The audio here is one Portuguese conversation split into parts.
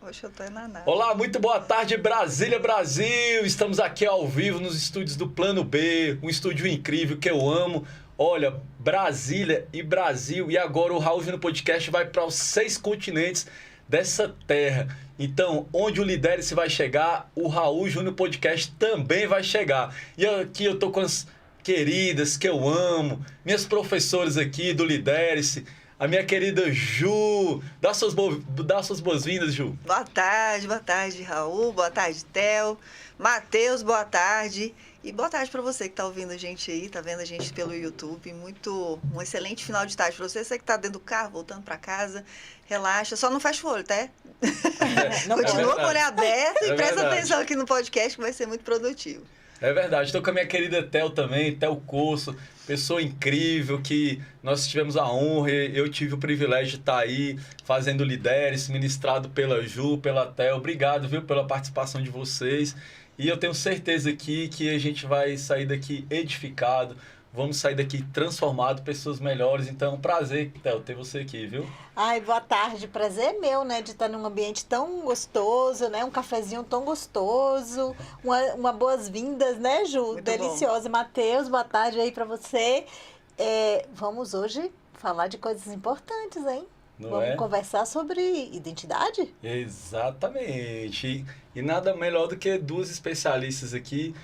Oxe, eu tô enanada. Olá, muito boa tarde, Brasília, Brasil! Estamos aqui ao vivo nos estúdios do Plano B, um estúdio incrível que eu amo. Olha, Brasília e Brasil, e agora o Raul Júnior Podcast vai para os 6 continentes dessa terra. Então, onde o Lidere-se vai chegar, o Raul Júnior Podcast também vai chegar. E aqui eu tô com as queridas que eu amo, minhas professoras aqui do Lidere-se, a minha querida Ju. Dá suas boas-vindas, Ju. Boa tarde, Raul. Boa tarde, Theo. Matheus, boa tarde. E boa tarde para você que tá ouvindo a gente aí, tá vendo a gente pelo YouTube. Um excelente final de tarde para você. Você que tá dentro do carro, voltando para casa, relaxa. Só não fecha o olho, tá? Continua com o olho aberto e presta atenção aqui no podcast que vai ser muito produtivo. É verdade, estou com a minha querida Theo também, Theo Corso, pessoa incrível que nós tivemos a honra, eu tive o privilégio de estar aí fazendo Lidere-se, ministrado pela Ju, pela Theo. Obrigado, viu, pela participação de vocês. E eu tenho certeza aqui que a gente vai sair daqui edificado, vamos sair daqui transformado, pessoas melhores. Então, prazer, Theo, ter você aqui, viu? Ai, boa tarde. Prazer é meu, né? De estar num ambiente tão gostoso, né? Um cafezinho tão gostoso. Uma boas-vindas, né, Ju? Muito deliciosa. Matheus, boa tarde aí para você. Vamos hoje falar de coisas importantes, hein? Vamos conversar sobre identidade? Exatamente. E nada melhor do que 2 especialistas aqui.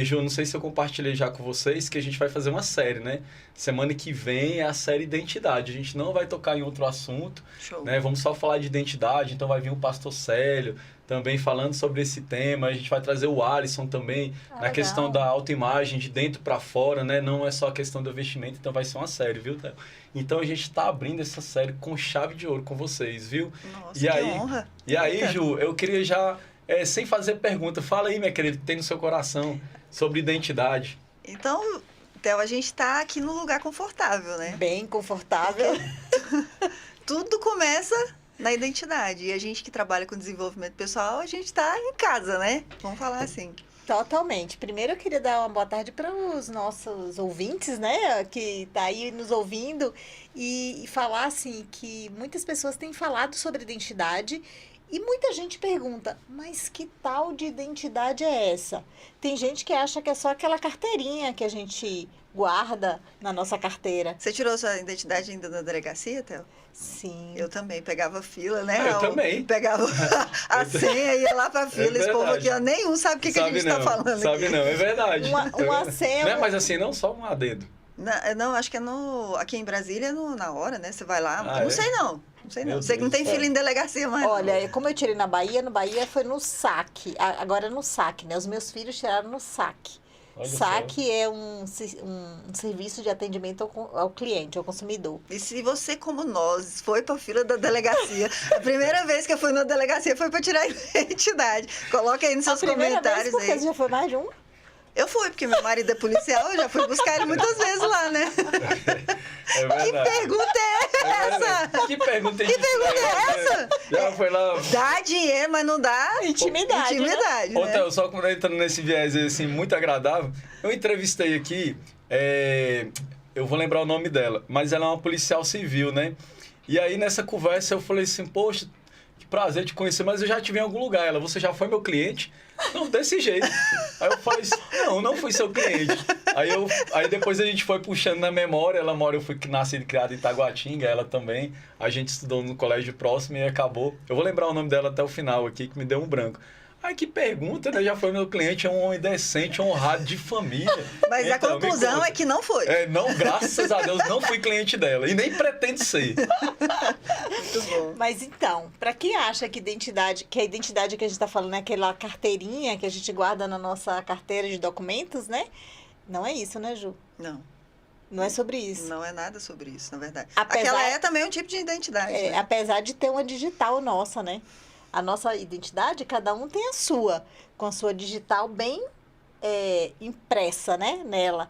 Ju, não sei se eu compartilhei já com vocês que a gente vai fazer uma série, né? Semana que vem é a série Identidade. A gente não vai tocar em outro assunto, né? Vamos só falar de identidade. Então vai vir o pastor Célio também falando sobre esse tema. A gente vai trazer o Alisson também na questão da autoimagem, de dentro para fora, né? Não é só a questão do vestimento. Então vai ser uma série, viu, Theo? Então a gente está abrindo essa série com chave de ouro com vocês, viu? Nossa, que honra. E aí, Ju, eu queria já... sem fazer pergunta, fala aí, minha querida, que tem no seu coração sobre identidade. Então, Theo, a gente está aqui num lugar confortável, né? Bem confortável. Tudo começa na identidade. E a gente que trabalha com desenvolvimento pessoal, a gente está em casa, né? Vamos falar assim. Totalmente. Primeiro eu queria dar uma boa tarde para os nossos ouvintes, né, que tá aí nos ouvindo e falar assim que muitas pessoas têm falado sobre identidade e muita gente pergunta, mas que tal de identidade é essa? Tem gente que acha que é só aquela carteirinha que a gente guarda na nossa carteira. Você tirou sua identidade ainda na delegacia, Theo? Sim. Eu também pegava fila, né? Eu também. Pegava a senha, ia lá pra fila. Esse povo aqui, ó, nenhum sabe o que a gente tá falando. Sabe não, é verdade. Uma senha... Não é mais assim, não? Só um adendo. Não, acho que é aqui em Brasília, na hora, né? Você vai lá. Ah, não sei não. Não sei não. Sei que não tem fila em delegacia mais. Olha, como eu tirei na Bahia foi no saque. Agora é no saque, né? Os meus filhos tiraram no saque. Saque é um serviço de atendimento ao cliente, ao consumidor. E se você, como nós, foi para a fila da delegacia, a primeira vez que eu fui na delegacia foi para tirar a identidade. Coloca aí nos seus comentários. Porque aí. Você já foi mais de um? Eu fui, porque meu marido é policial, eu já fui buscar ele muitas vezes lá, né? É que pergunta é essa? Que pergunta é essa? Já foi lá... Dá dinheiro, mas não dá intimidade, né? Ô, Theo, só entrando nesse viés assim, muito agradável, eu entrevistei aqui, eu vou lembrar o nome dela, mas ela é uma policial civil, né? E aí nessa conversa eu falei assim, poxa, que prazer te conhecer, mas eu já te vi em algum lugar. Ela, você já foi meu cliente? Não, desse jeito. Aí eu falei assim, não fui seu cliente. Aí depois a gente foi puxando na memória, eu fui nascido e criado em Itaguatinga, ela também. A gente estudou no colégio próximo e acabou. Eu vou lembrar o nome dela até o final aqui, que me deu um branco. Ai, que pergunta, né? Já foi meu cliente, é um homem decente, honrado, de família. Mas então, a conclusão é que não foi. Não, graças a Deus, não fui cliente dela. E nem pretendo ser. Muito bom. Mas então, para quem acha que a identidade que a gente está falando é aquela carteirinha que a gente guarda na nossa carteira de documentos, né? Não é isso, né, Ju? Não. Não é sobre isso. Não é nada sobre isso, na verdade. Apesar... Aquela é também um tipo de identidade. Né? Apesar de ter uma digital nossa, né? A nossa identidade, cada um tem a sua, com a sua digital bem impressa, né, nela.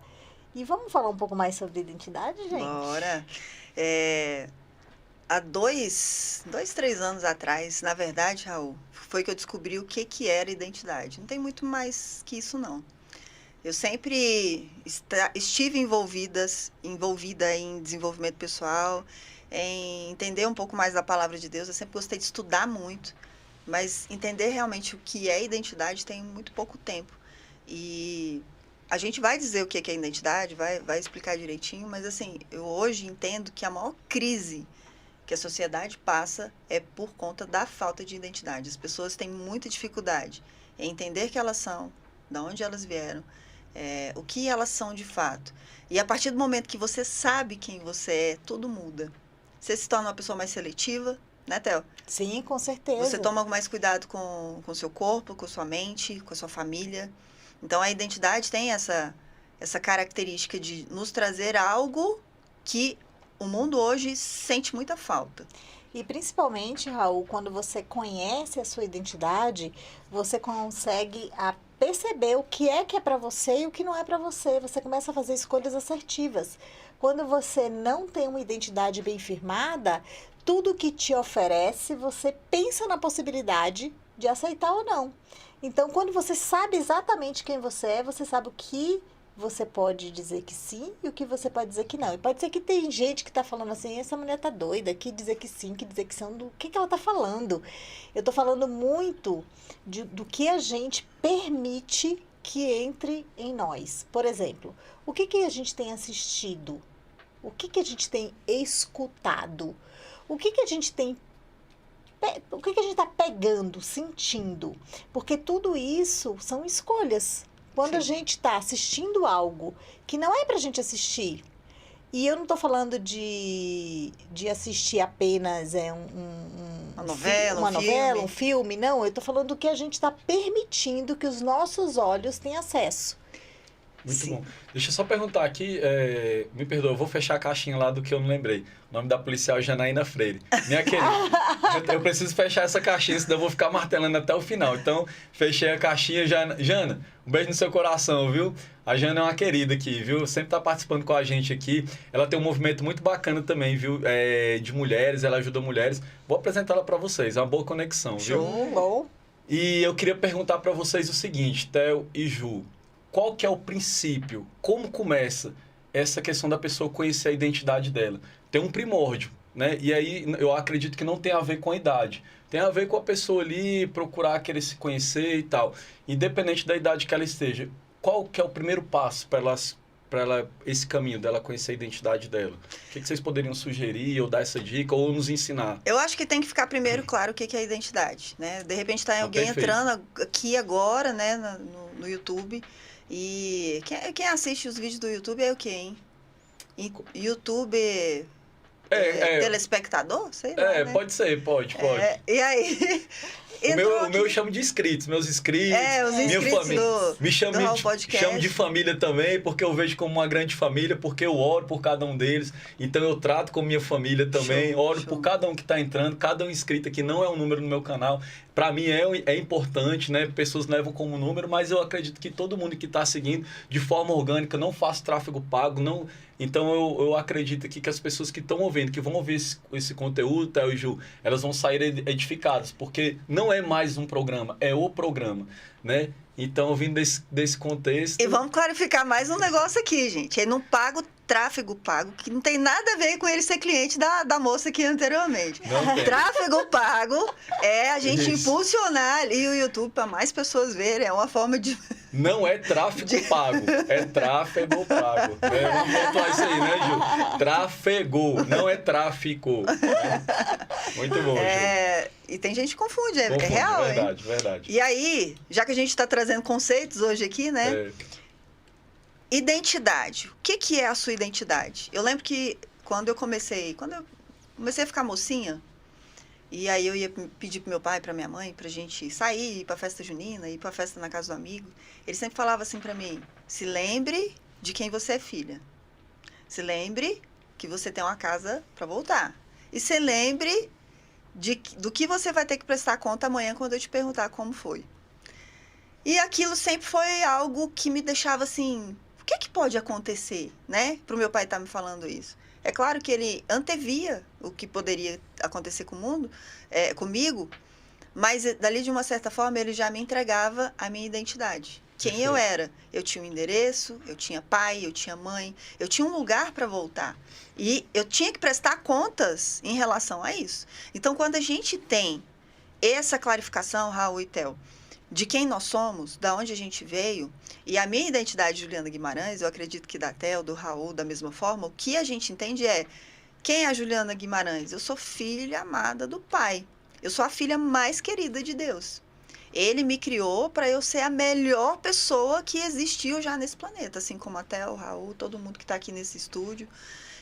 E vamos falar um pouco mais sobre identidade, gente? Bora. Há 3 anos atrás, na verdade, Raul, foi que eu descobri o que era identidade. Não tem muito mais que isso, não. Eu sempre estive envolvida em desenvolvimento pessoal, em entender um pouco mais da palavra de Deus. Eu sempre gostei de estudar muito, mas entender realmente o que é identidade tem muito pouco tempo. E a gente vai dizer o que é identidade, vai explicar direitinho, mas assim, eu hoje entendo que a maior crise que a sociedade passa é por conta da falta de identidade. As pessoas têm muita dificuldade em entender quem elas são, de onde elas vieram, o que elas são de fato. E a partir do momento que você sabe quem você é, tudo muda. Você se torna uma pessoa mais seletiva, né, Theo? Sim, com certeza. Você toma mais cuidado com o seu corpo, com a sua mente, com a sua família. Então, a identidade tem essa característica de nos trazer algo que o mundo hoje sente muita falta. E principalmente, Raul, quando você conhece a sua identidade, você consegue perceber o que é para você e o que não é para você. Você começa a fazer escolhas assertivas. Quando você não tem uma identidade bem firmada, tudo que te oferece, você pensa na possibilidade de aceitar ou não. Então, quando você sabe exatamente quem você é, você sabe o que você pode dizer que sim e o que você pode dizer que não. E pode ser que tem gente que está falando assim, essa mulher tá doida, que dizer que sim, que dizer que não, do que ela tá falando. Eu estou falando muito do que a gente permite que entre em nós. Por exemplo, o que a gente tem assistido? O que a gente tem escutado? O que a gente tem... O que a gente está pegando, sentindo? Porque tudo isso são escolhas. Quando Sim. a gente está assistindo algo que não é para a gente assistir, e eu não estou falando de assistir apenas uma novela, um filme, não. Eu estou falando do que a gente está permitindo que os nossos olhos tenham acesso. Muito Sim. bom. Deixa eu só perguntar aqui, me perdoa, eu vou fechar a caixinha lá do que eu não lembrei. O nome da policial é Janaína Freire. Minha querida, eu preciso fechar essa caixinha, senão eu vou ficar martelando até o final. Então, fechei a caixinha. Jana, um beijo no seu coração, viu? A Jana é uma querida aqui, viu? Sempre tá participando com a gente aqui. Ela tem um movimento muito bacana também, viu? De mulheres, ela ajuda mulheres. Vou apresentar ela para vocês, é uma boa conexão, viu? Show, bom. E eu queria perguntar para vocês o seguinte, Theo e Ju. Qual que é o princípio? Como começa essa questão da pessoa conhecer a identidade dela? Tem um primórdio, né? E aí eu acredito que não tem a ver com a idade. Tem a ver com a pessoa ali procurar querer se conhecer e tal. Independente da idade que ela esteja. Qual que é o primeiro passo para ela esse caminho dela conhecer a identidade dela? O que vocês poderiam sugerir ou dar essa dica ou nos ensinar? Eu acho que tem que ficar primeiro claro o que é a identidade, né? De repente tá alguém perfeito. entrando aqui agora, né, no YouTube. E quem assiste os vídeos do YouTube é o quê, hein? YouTube telespectador? Sei lá, né? Pode ser, pode. E aí... O meu eu chamo de inscritos, meus inscritos, os minha inscritos família. Me chamo do Raul Podcast. chamo de família também, porque eu vejo como uma grande família, porque eu oro por cada um deles. Então eu trato como minha família também, oro por cada um que está entrando, cada um inscrito aqui não é um número no meu canal. Para mim é importante, né? Pessoas levam como número, mas eu acredito que todo mundo que está seguindo de forma orgânica, não faz tráfego pago, não. Então eu acredito aqui que as pessoas que estão ouvindo, que vão ouvir esse conteúdo, Theo e Ju, elas vão sair edificadas, porque não é mais um programa, é o programa, né? Então, ouvindo desse contexto... E vamos clarificar mais um negócio aqui, gente. Eu não pago tráfego pago, que não tem nada a ver com ele ser cliente da moça aqui anteriormente. Tráfego pago é a gente impulsionar ali o YouTube para mais pessoas verem. É uma forma de... Não é tráfego pago, é tráfego pago. Vamos pontuar isso aí, né, Ju? Tráfego, não é tráfico. Né? Muito bom, Ju. E tem gente que confunde, é real, verdade, hein? Verdade. E aí, já que a gente está trazendo conceitos hoje aqui, né? Identidade. O que é a sua identidade? Eu lembro que quando eu comecei a ficar mocinha, e aí eu ia pedir pro meu pai, pra minha mãe, pra gente sair, ir pra festa junina, ir pra festa na casa do amigo, ele sempre falava assim pra mim: se lembre de quem você é filha. Se lembre que você tem uma casa pra voltar. E se lembre do que você vai ter que prestar conta amanhã quando eu te perguntar como foi. E aquilo sempre foi algo que me deixava assim... O que pode acontecer, né? Para o meu pai estar me falando isso. É claro que ele antevia o que poderia acontecer com o mundo, comigo, mas dali de uma certa forma ele já me entregava a minha identidade, quem eu era. Eu tinha um endereço, eu tinha pai, eu tinha mãe, eu tinha um lugar para voltar. E eu tinha que prestar contas em relação a isso. Então, quando a gente tem essa clarificação, Raul e Theo, de quem nós somos, da onde a gente veio, e a minha identidade, Juliana Guimarães, eu acredito que da Theo, do Raul, da mesma forma, o que a gente entende é, quem é a Juliana Guimarães? Eu sou filha amada do Pai. Eu sou a filha mais querida de Deus. Ele me criou para eu ser a melhor pessoa que existiu já nesse planeta, assim como a Theo, o Raul, todo mundo que está aqui nesse estúdio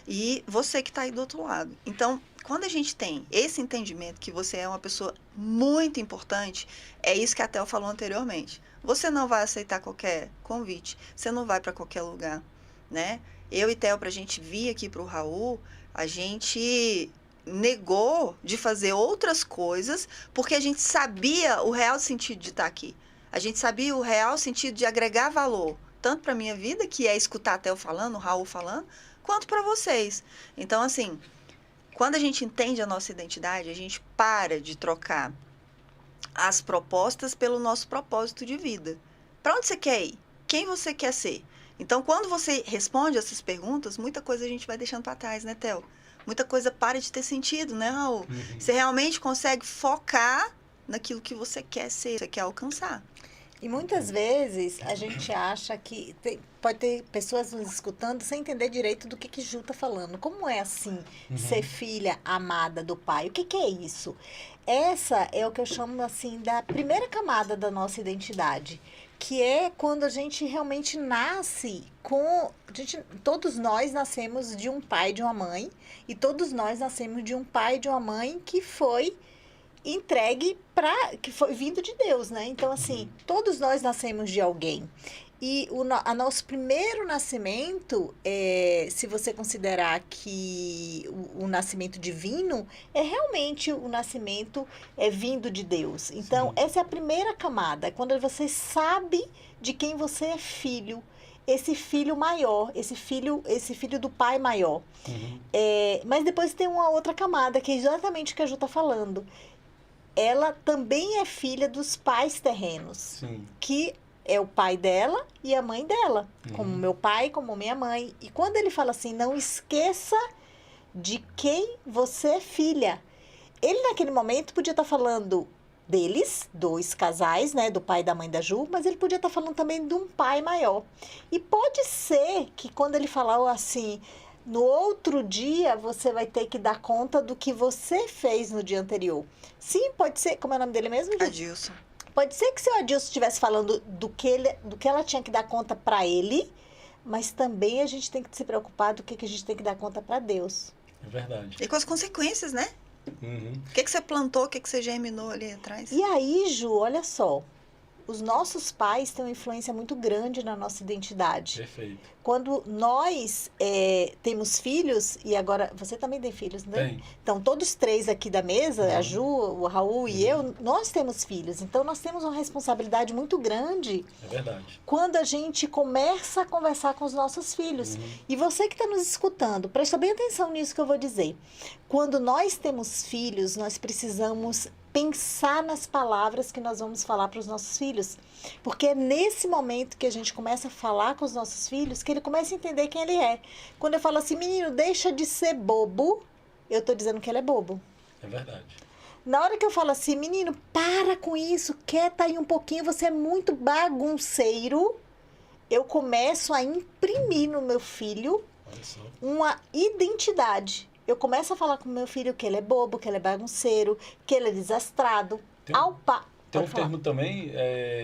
e você que está aí do outro lado. Então, quando a gente tem esse entendimento que você é uma pessoa muito importante, é isso que a Theo falou anteriormente. Você não vai aceitar qualquer convite, você não vai para qualquer lugar, né? Eu e Theo, para a gente vir aqui para o Raul, a gente negou de fazer outras coisas porque a gente sabia o real sentido de estar aqui. A gente sabia o real sentido de agregar valor, tanto para minha vida, que é escutar a Theo falando, o Raul falando, quanto para vocês. Então, assim, quando a gente entende a nossa identidade, a gente para de trocar as propostas pelo nosso propósito de vida. Para onde você quer ir? Quem você quer ser? Então, quando você responde essas perguntas, muita coisa a gente vai deixando para trás, né, Theo? Muita coisa para de ter sentido, né, Raul? Você realmente consegue focar naquilo que você quer ser, você quer alcançar. E muitas vezes a gente acha que pode ter pessoas nos escutando sem entender direito do que Ju está falando. Como é assim, ser filha amada do Pai? O que é isso? Essa é o que eu chamo assim da primeira camada da nossa identidade, que é quando a gente realmente nasce com... todos nós nascemos de um pai e de uma mãe, e todos nós nascemos de um pai e de uma mãe que foi entregue que foi vindo de Deus, né? Então, assim, todos nós nascemos de alguém. E o nosso primeiro nascimento, se você considerar que o nascimento divino, é realmente o nascimento vindo de Deus. Então, sim, essa é a primeira camada, é quando você sabe de quem você é filho. Esse filho maior, esse filho do pai maior. Mas depois tem uma outra camada, que é exatamente o que a Ju está falando. Ela também é filha dos pais terrenos, sim, que é o pai dela e a mãe dela, como meu pai, como minha mãe. E quando ele fala assim, não esqueça de quem você é filha. Ele, naquele momento, podia estar falando deles, dois casais, né, do pai e da mãe da Ju, mas ele podia estar falando também de um pai maior. E pode ser que quando ele falou assim, no outro dia você vai ter que dar conta do que você fez no dia anterior. Sim, pode ser. Como é o nome dele mesmo, Ju? Adilson. Pode ser que o seu Adilson estivesse falando do que ela tinha que dar conta para ele, mas também a gente tem que se preocupar do que a gente tem que dar conta para Deus. É verdade. E com as consequências, né? O que você plantou, o que você germinou ali atrás? E aí, Ju, olha só. Os nossos pais têm uma influência muito grande na nossa identidade. Perfeito. Quando nós temos filhos, e agora você também tem filhos, né? Tem. Então, todos três aqui da mesa, a Ju, o Raul e eu, nós temos filhos. Então, nós temos uma responsabilidade muito grande. É verdade. Quando a gente começa a conversar com os nossos filhos. E você que está nos escutando, presta bem atenção nisso que eu vou dizer. Quando nós temos filhos, nós precisamos pensar nas palavras que nós vamos falar para os nossos filhos. Porque é nesse momento que a gente começa a falar com os nossos filhos que ele começa a entender quem ele é. Quando eu falo assim, menino, deixa de ser bobo, eu estou dizendo que ele é bobo. É verdade. Na hora que eu falo assim, menino, para com isso, quieta aí um pouquinho, você é muito bagunceiro, eu começo a imprimir no meu filho uma identidade. Eu começo a falar com o meu filho que ele é bobo, que ele é bagunceiro, que ele é desastrado. Tem um termo também,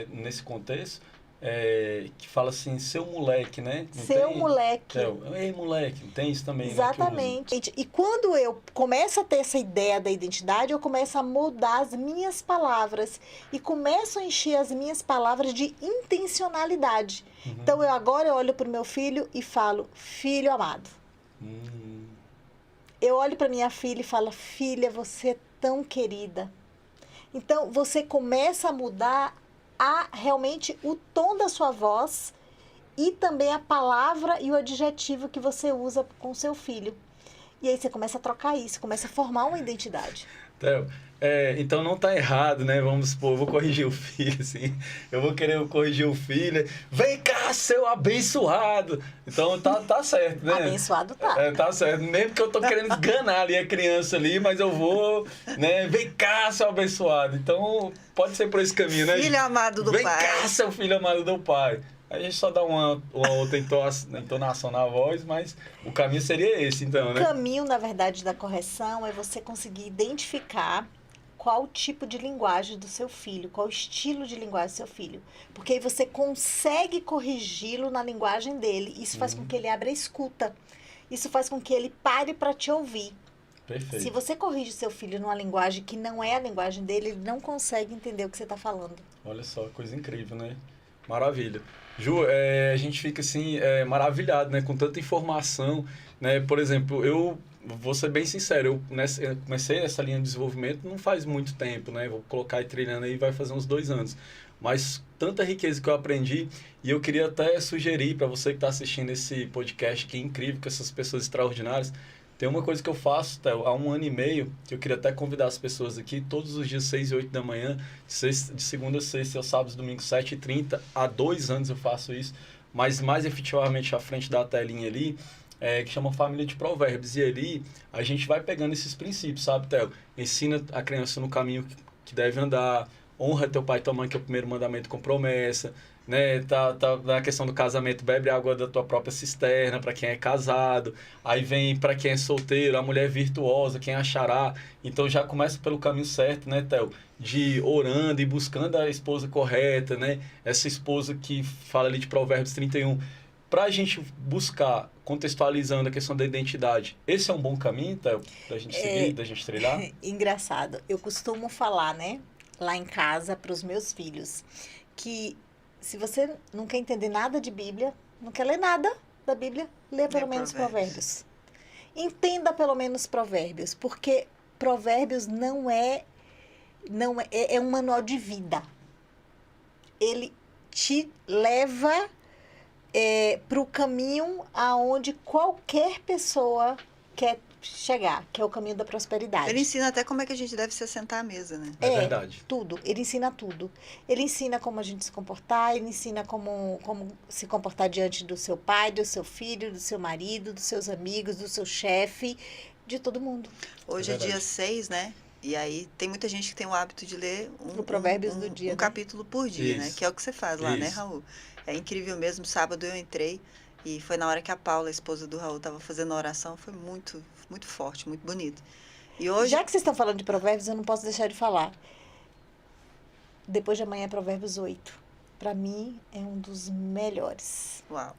nesse contexto, que fala assim, seu moleque, né? Moleque. Ei, moleque, tem isso também. Exatamente. Né, e quando eu começo a ter essa ideia da identidade, eu começo a mudar as minhas palavras. E começo a encher as minhas palavras de intencionalidade. Então, agora eu olho para o meu filho e falo, filho amado. Eu olho para minha filha e falo, filha, você é tão querida. Então, você começa a mudar realmente o tom da sua voz e também a palavra e o adjetivo que você usa com o seu filho. E aí você começa a trocar isso, começa a formar uma identidade. Theo, então não tá errado, né? Vamos supor, eu vou corrigir o filho, assim. Eu vou querer corrigir o filho. Vem cá, seu abençoado! Então tá certo, né? Abençoado tá. Tá certo. Mesmo que eu tô querendo esganar ali a criança ali, mas eu vou, né? Vem cá, seu abençoado. Então pode ser por esse caminho, né? Filho amado do Vem Pai. cá, seu filho amado do Pai. A gente só dá uma outra entonação na voz, mas o caminho seria esse, então, O né? caminho, na verdade, da correção é você conseguir identificar qual o tipo de linguagem do seu filho, qual o estilo de linguagem do seu filho. Porque aí você consegue corrigi-lo na linguagem dele. Isso faz com que ele abra a escuta. Isso faz com que ele pare para te ouvir. Perfeito. Se você corrige seu filho numa linguagem que não é a linguagem dele, ele não consegue entender o que você está falando. Olha só, coisa incrível, né? Maravilha. Ju, a gente fica assim, maravilhado, né? Com tanta informação, né? Por exemplo, eu vou ser bem sincero, eu comecei essa linha de desenvolvimento não faz muito tempo, né? Vou colocar aí treinando aí, vai fazer uns 2 anos. Mas tanta riqueza que eu aprendi, e eu queria até sugerir para você que está assistindo esse podcast, que é incrível, com essas pessoas extraordinárias. Tem uma coisa que eu faço, Theo, há 1 ano e meio, que eu queria até convidar as pessoas aqui, todos os dias, 6 e 8 da manhã, de segunda a sexta, aos sábados e domingos, 7h30. Há 2 anos eu faço isso, mas mais efetivamente à frente da telinha ali, que chama Família de Provérbios. E ali a gente vai pegando esses princípios, sabe, Theo? Ensina a criança no caminho que deve andar, honra teu pai e tua mãe, que é o primeiro mandamento com promessa, né? Tá na questão do casamento, bebe água da tua própria cisterna para quem é casado. Aí vem para quem é solteiro, a mulher virtuosa, quem achará. Então já começa pelo caminho certo, né, Theo? De orando e buscando a esposa correta, né? Essa esposa que fala ali de Provérbios 31. Para a gente buscar, contextualizando a questão da identidade, esse é um bom caminho, Theo, da gente seguir, da gente trilhar? Engraçado. Eu costumo falar, né, lá em casa para os meus filhos, que se você não quer entender nada de Bíblia, não quer ler nada da Bíblia, lê pelo menos Provérbios. Entenda pelo menos Provérbios, porque Provérbios não é um manual de vida. Ele te leva para o caminho aonde qualquer pessoa quer chegar, que é o caminho da prosperidade. Ele ensina até como é que a gente deve se assentar à mesa, né? É verdade. Tudo. Ele ensina tudo. Ele ensina como a gente se comportar, ele ensina como se comportar diante do seu pai, do seu filho, do seu marido, dos seus amigos, do seu chefe, de todo mundo. Hoje é dia 6, né? E aí tem muita gente que tem o hábito de ler O Provérbios do dia, um né? capítulo por dia, né? Isso. Que é o que você faz lá, né, Isso. Raul? É incrível mesmo. Sábado eu entrei e foi na hora que a Paula, a esposa do Raul, estava fazendo a oração. Foi muito, muito forte, muito bonito. E hoje... Já que vocês estão falando de Provérbios, eu não posso deixar de falar. Depois de amanhã é Provérbios 8. Para mim, é um dos melhores. Uau.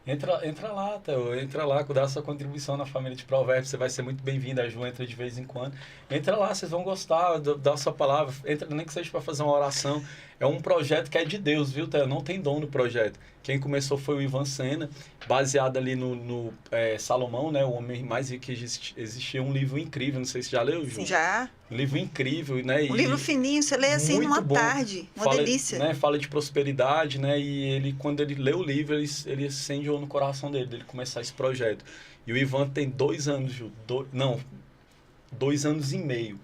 Entra lá, Theo. Entra lá, dá a sua contribuição na Família de Provérbios. Você vai ser muito bem-vindo. A Ju entra de vez em quando. Entra lá, vocês vão gostar, dá a sua palavra. Entra, nem que seja para fazer uma oração. É um projeto que é de Deus, viu, Theo? Não tem dom no projeto. Quem começou foi o Ivan Sena, baseado ali no Salomão, né? O homem mais rico que existia. Um livro incrível. Não sei se já leu, Ju? Sim. Já. Um livro incrível, né? Um livro fininho, você lê assim muito numa bom. tarde. Uma delícia. Né, fala de prosperidade, né? E ele, quando ele lê o livro, ele acendeu no coração dele começar esse projeto. E o Ivan tem 2 anos, Ju. 2 anos e meio.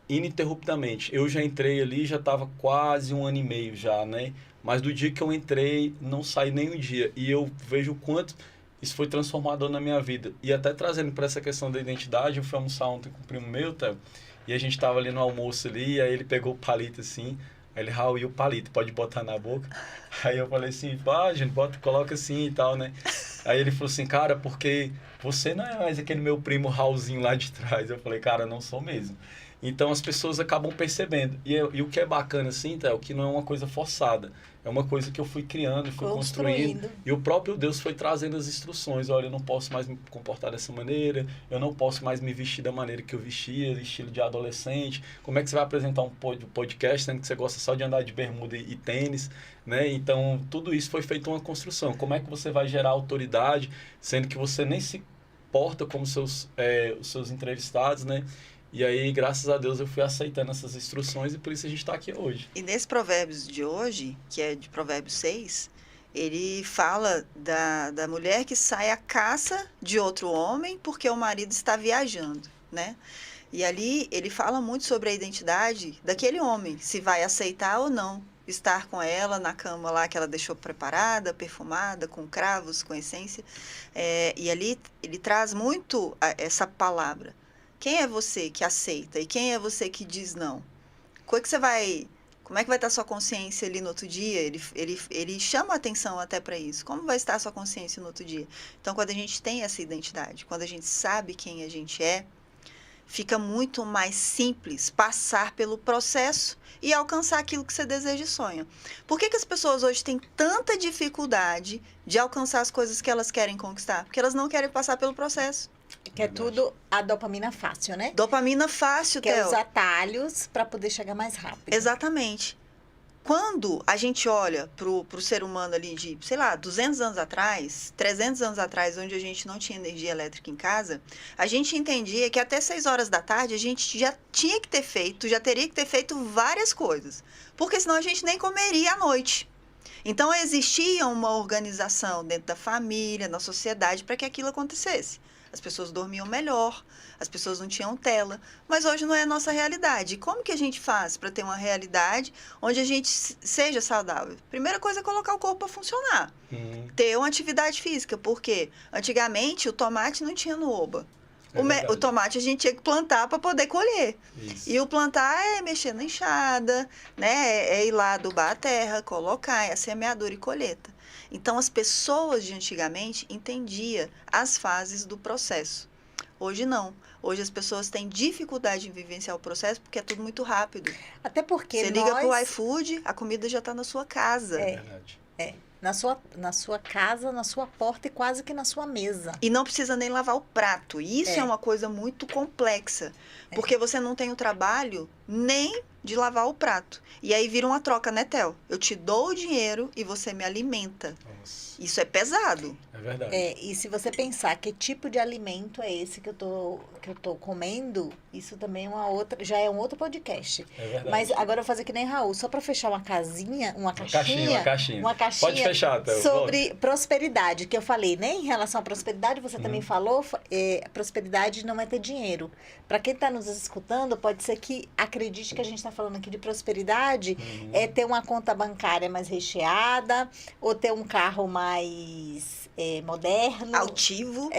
Ininterruptamente. Eu já entrei ali, já estava quase 1 ano e meio já, né? Mas do dia que eu entrei, não saí nem um dia. E eu vejo o quanto isso foi transformador na minha vida. E até trazendo para essa questão da identidade, eu fui almoçar ontem com o primo meu, Theo, e a gente tava ali no almoço ali, aí ele pegou o palito assim, aí ele, Raul, e o palito, pode botar na boca? Aí eu falei assim, pá, gente, coloca assim e tal, né? Aí ele falou assim, cara, porque você não é mais aquele meu primo Raulzinho lá de trás. Eu falei, cara, não sou mesmo. Então as pessoas acabam percebendo. E o que é bacana assim, tá, é que não é uma coisa forçada. É uma coisa que eu fui criando, fui construindo. E o próprio Deus foi trazendo as instruções. Olha, eu não posso mais me comportar dessa maneira. Eu não posso mais me vestir da maneira que eu vestia, estilo de adolescente. Como é que você vai apresentar um podcast, sendo que você gosta só de andar de bermuda e tênis, né? Então, tudo isso foi feito uma construção. Como é que você vai gerar autoridade, sendo que você nem se porta como os seus entrevistados, né? E aí, graças a Deus, eu fui aceitando essas instruções e por isso a gente está aqui hoje. E nesse Provérbios de hoje, que é de Provérbios 6, ele fala da mulher que sai à caça de outro homem porque o marido está viajando, né? E ali ele fala muito sobre a identidade daquele homem, se vai aceitar ou não estar com ela na cama lá que ela deixou preparada, perfumada, com cravos, com essência. E ali ele traz muito essa palavra. Quem é você que aceita e quem é você que diz não? Como é que vai estar a sua consciência ali no outro dia? Ele chama a atenção até para isso. Como vai estar a sua consciência no outro dia? Então, quando a gente tem essa identidade, quando a gente sabe quem a gente é, fica muito mais simples passar pelo processo e alcançar aquilo que você deseja e sonha. Por que as pessoas hoje têm tanta dificuldade de alcançar as coisas que elas querem conquistar? Porque elas não querem passar pelo processo. Que é tudo a dopamina fácil, né? Dopamina fácil, Que é Theo. os atalhos para poder chegar mais rápido. Exatamente. Quando a gente olha pro ser humano ali de, sei lá, 200 anos atrás, 300 anos atrás, onde a gente não tinha energia elétrica em casa, a gente entendia que até 6 horas da tarde a gente já teria que ter feito várias coisas. Porque senão a gente nem comeria à noite. Então existia uma organização dentro da família, na sociedade, para que aquilo acontecesse. As pessoas dormiam melhor, as pessoas não tinham tela, mas hoje não é a nossa realidade. E como que a gente faz para ter uma realidade onde a gente seja saudável? Primeira coisa é colocar o corpo para funcionar, ter uma atividade física, porque antigamente o tomate não tinha no oba. O tomate a gente tinha que plantar para poder colher. Isso. E o plantar é mexer na enxada, né? É ir lá adubar a terra, colocar, é a semeadura e colheita. Então, as pessoas de antigamente entendiam as fases do processo. Hoje não. Hoje as pessoas têm dificuldade em vivenciar o processo porque é tudo muito rápido. Até porque você liga pro iFood, a comida já está na sua casa. É verdade. Na sua casa, na sua porta e quase que na sua mesa. E não precisa nem lavar o prato. E isso é uma coisa muito complexa. Porque você não tem o trabalho nem de lavar o prato. E aí vira uma troca, né, Theo? Eu te dou o dinheiro e você me alimenta. Nossa. Isso é pesado. É verdade. E se você pensar que tipo de alimento é esse que eu tô comendo, isso também já é um outro podcast. É verdade. Mas agora eu vou fazer que nem Raul, só para fechar uma caixinha. Uma caixinha. Pode fechar, Theo. Sobre prosperidade, que eu falei, né? Em relação à prosperidade, você também falou, prosperidade não é ter dinheiro. Para quem está nos escutando, pode ser que acredite que a gente está falando aqui de prosperidade, é ter uma conta bancária mais recheada, ou ter um carro mais moderno. Altivo.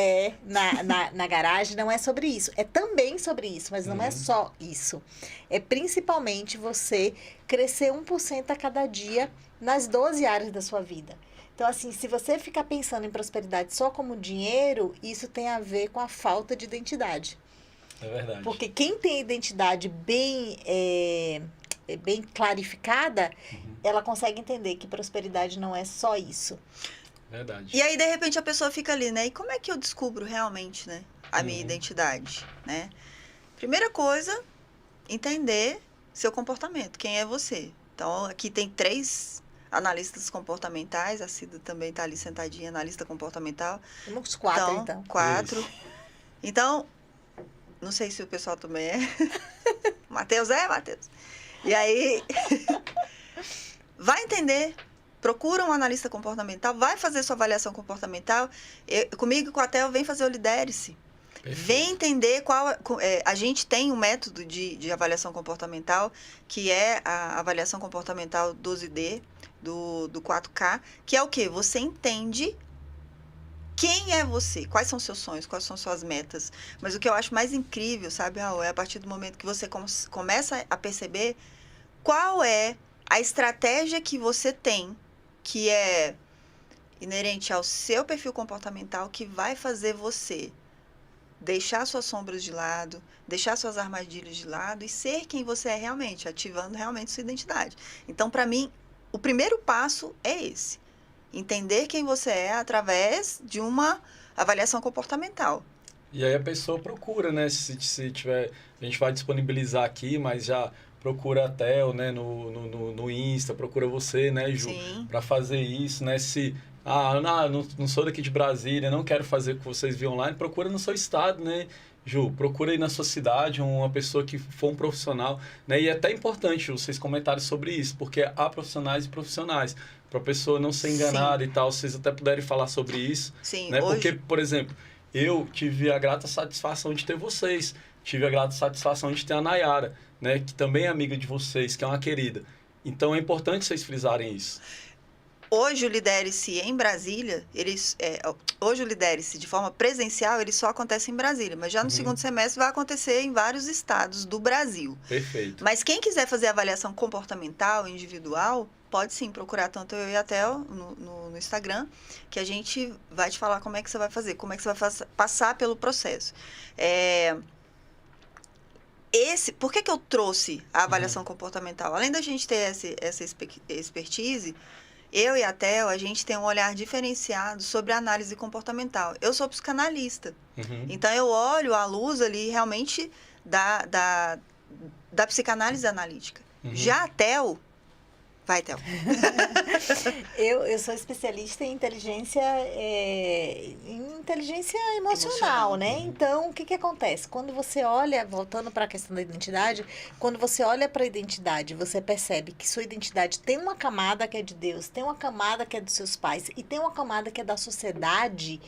Na garagem, não é sobre isso. É também sobre isso, mas não é só isso. É principalmente você crescer 1% a cada dia nas 12 áreas da sua vida. Então, assim, se você ficar pensando em prosperidade só como dinheiro, isso tem a ver com a falta de identidade. É verdade. Porque quem tem identidade bem clarificada, ela consegue entender que prosperidade não é só isso. Verdade. E aí, de repente, a pessoa fica ali, né? E como é que eu descubro realmente, né, a minha identidade, né? Primeira coisa, entender seu comportamento, quem é você. Então, aqui tem 3 analistas comportamentais, a Cida também está ali sentadinha, analista comportamental. Temos 4, então. 4. Isso. Então, não sei se o pessoal também é. Matheus é, Matheus. E aí, vai entender. Procura um analista comportamental, vai fazer sua avaliação comportamental. Comigo e com a Theo, vem fazer o Lidere-se. Vem entender qual... a gente tem um método de avaliação comportamental, que é a avaliação comportamental 12D, do 4K, que é o quê? Você entende quem é você, quais são seus sonhos, quais são suas metas. Mas o que eu acho mais incrível, sabe, Raul, é a partir do momento que você começa a perceber qual é a estratégia que você tem, que é inerente ao seu perfil comportamental, que vai fazer você deixar suas sombras de lado, deixar suas armadilhas de lado e ser quem você é realmente, ativando realmente sua identidade. Então, para mim, o primeiro passo é esse. Entender quem você é através de uma avaliação comportamental. E aí a pessoa procura, né? Se tiver... A gente vai disponibilizar aqui, mas já procura a Theo, né? No Insta, procura você, né, Ju? Para fazer isso, né? Se... não sou daqui de Brasília, não quero fazer o que vocês viram online, procura no seu estado, né, Ju? Procura aí na sua cidade uma pessoa que for um profissional, né? E é até importante vocês comentarem sobre isso, porque há profissionais e profissionais, para a pessoa não ser enganada e tal, vocês até puderem falar sobre isso. Sim, né? hoje... Porque, por exemplo, eu tive a grata satisfação de ter vocês. tive a grata satisfação de ter a Nayara, né, que também é amiga de vocês, que é uma querida. Então é importante vocês frisarem isso. Hoje o Lidere-se em Brasília, hoje o Lidere-se de forma presencial, ele só acontece em Brasília, mas já no segundo semestre vai acontecer em vários estados do Brasil. Perfeito. Mas quem quiser fazer avaliação comportamental, individual, pode sim procurar tanto eu e a Theo no Instagram, que a gente vai te falar como é que você vai fazer, como é que você vai passar pelo processo. Por que eu trouxe a avaliação comportamental? Além da gente ter essa expertise, eu e a Theo, a gente tem um olhar diferenciado sobre a análise comportamental. Eu sou psicanalista, então eu olho à luz ali realmente da psicanálise analítica. Já a Theo... Vai, Theo. Eu sou especialista em inteligência emocional, né? Então, o que acontece? Quando você olha, voltando para a questão da identidade, quando você olha para a identidade, você percebe que sua identidade tem uma camada que é de Deus, tem uma camada que é dos seus pais e tem uma camada que é da sociedade,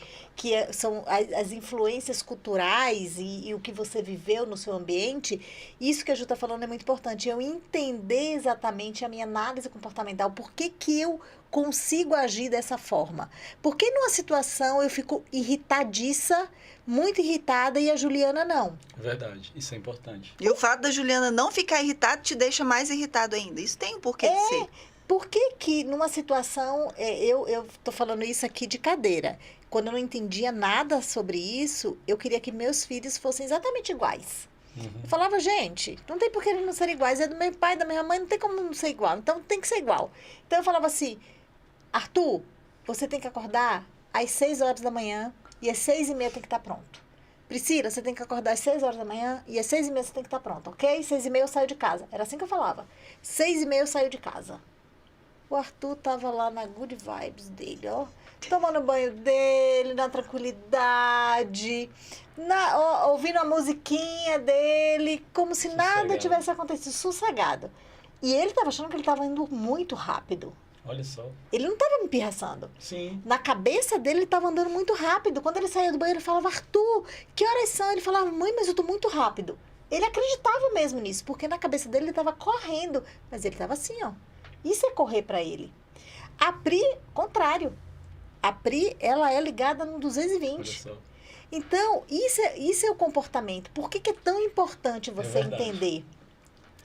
são as influências culturais e o que você viveu no seu ambiente. Isso que a Ju está falando é muito importante. Eu entender exatamente a minha análise comportamental, por que eu consigo agir dessa forma. Porque numa situação eu fico irritadiça, muito irritada, e a Juliana não. Verdade, isso é importante. E o fato da Juliana não ficar irritada te deixa mais irritado ainda. Isso tem um porquê de ser. Por que numa situação, eu tô falando isso aqui de cadeira, quando eu não entendia nada sobre isso, eu queria que meus filhos fossem exatamente iguais. Eu falava, gente, não tem por que eles não serem iguais, é do meu pai, da minha mãe, não tem como não ser igual, então tem que ser igual. Então eu falava assim, Arthur, você tem que acordar às 6 horas da manhã e às 6:30 tem que estar pronto. Priscila, você tem que acordar às 6 horas da manhã e às 6:30 você tem que estar pronto, ok? 6:30 eu saio de casa. Era assim que eu falava. 6:30 eu saio de casa. O Arthur tava lá na good vibes dele, ó. Tomando banho dele, na tranquilidade, ouvindo a musiquinha dele, como se nada tivesse acontecido, sossegado. E ele tava achando que ele tava indo muito rápido. Olha só. Ele não tava me pirraçando. Sim. Na cabeça dele, ele tava andando muito rápido. Quando ele saía do banheiro, ele falava, Arthur, que horas são? Ele falava, mãe, mas eu tô muito rápido. Ele acreditava mesmo nisso, porque na cabeça dele ele tava correndo. Mas ele tava assim, ó. Isso é correr pra ele. A Pri, contrário. A Pri, ela é ligada no 220. Olha só. Então, isso é o comportamento. Por que é tão importante você entender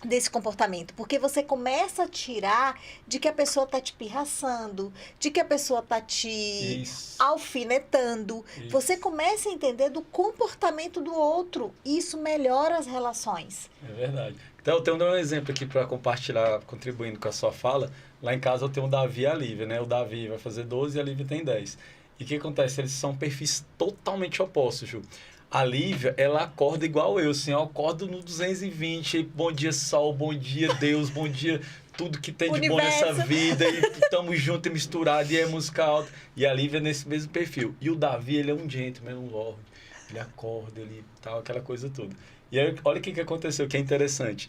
desse comportamento? Porque você começa a tirar de que a pessoa tá te pirraçando, de que a pessoa tá te alfinetando. Isso. Você começa a entender do comportamento do outro. Isso melhora as relações. É verdade. Então, eu tenho um exemplo aqui para compartilhar, contribuindo com a sua fala. Lá em casa eu tenho o Davi e a Lívia, né? O Davi vai fazer 12 e a Lívia tem 10. E o que acontece? Eles são perfis totalmente opostos, Ju. A Lívia, ela acorda igual eu, assim, eu acordo no 220, bom dia sol, bom dia Deus, bom dia tudo que tem de bom nessa vida, e estamos juntos e misturados, e é música alta. E a Lívia é nesse mesmo perfil. E o Davi, ele é um gentleman, um lord. Ele acorda, ele tal, aquela coisa toda. E aí, olha o que aconteceu, que é interessante.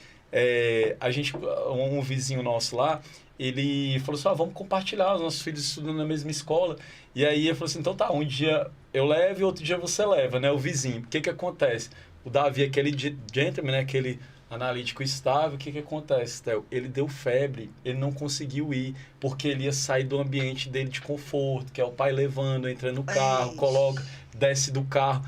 A gente, um vizinho nosso lá, ele falou assim, vamos compartilhar, os nossos filhos estudam na mesma escola. E aí ele falou assim, então tá, um dia eu levo e outro dia você leva, né, o vizinho. O que acontece? O Davi, aquele gentleman, né, aquele analítico estável, o que acontece, Theo? Ele deu febre, ele não conseguiu ir, porque ele ia sair do ambiente dele de conforto, que é o pai levando, entra no carro, coloca, desce do carro.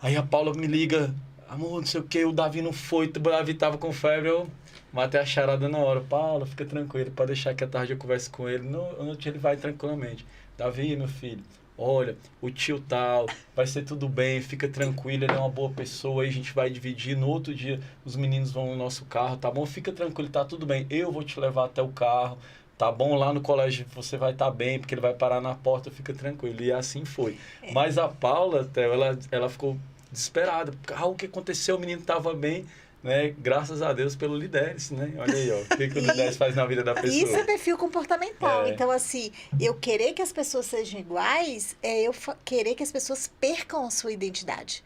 Aí a Paula me liga, amor, não sei o que, o Davi não foi, o Davi tava com febre, eu matei a charada na hora. Paula, fica tranquilo, pode deixar que à tarde eu converse com ele. No outro dia ele vai tranquilamente. Davi, meu filho, olha, o tio tal, vai ser tudo bem, fica tranquilo, ele é uma boa pessoa, aí a gente vai dividir, no outro dia os meninos vão no nosso carro, tá bom? Fica tranquilo, tá tudo bem, eu vou te levar até o carro, tá bom? Lá no colégio você vai estar bem, porque ele vai parar na porta, fica tranquilo. E assim foi. Mas a Paula, Theo, ela ficou desesperada. O que aconteceu? O menino estava bem, né? Graças a Deus pelo Lidere-se, né? Olha aí, ó. O que o Lidere-se faz na vida da pessoa? Isso é perfil comportamental. Então, assim, eu querer que as pessoas sejam iguais é eu querer que as pessoas percam a sua identidade.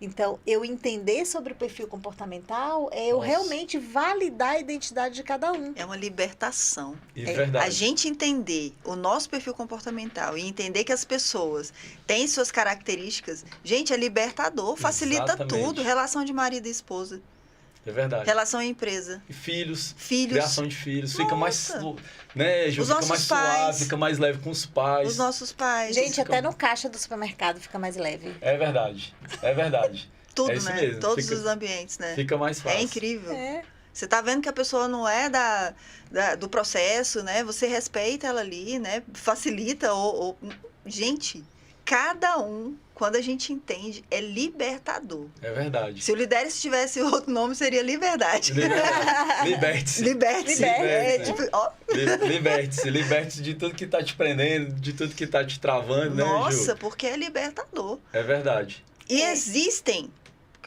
Então, eu entender sobre o perfil comportamental é eu Nossa. realmente validar a identidade de cada um. É uma libertação. E É, verdade. A gente entender o nosso perfil comportamental e entender que as pessoas têm suas características, gente, é libertador, facilita Exatamente. tudo. Relação de marido e esposa, É verdade. relação em empresa, E filhos. filhos, Criação de filhos. Fica mais, Nossa. né, Ju? Os Fica nossos mais pais. suave, fica mais leve com os pais. os nossos pais, Gente, fica- até no caixa do supermercado fica mais leve. É verdade. É verdade. tudo, é isso né? mesmo, Todos fica- os ambientes, né? Fica mais fácil. É incrível. É. Você tá vendo que a pessoa não é do processo, né? Você respeita ela ali, né? Facilita Gente, cada um, quando a gente entende, é libertador. É verdade. Se o Lideres tivesse outro nome, seria Liberdade. Liberte-se. Liberte-se. Liberte-se. Tipo, ó, Liberte-se. Liberte-se de tudo que tá te prendendo, de tudo que tá te travando, né, Ju? nossa, porque é libertador. É verdade. E É. existem...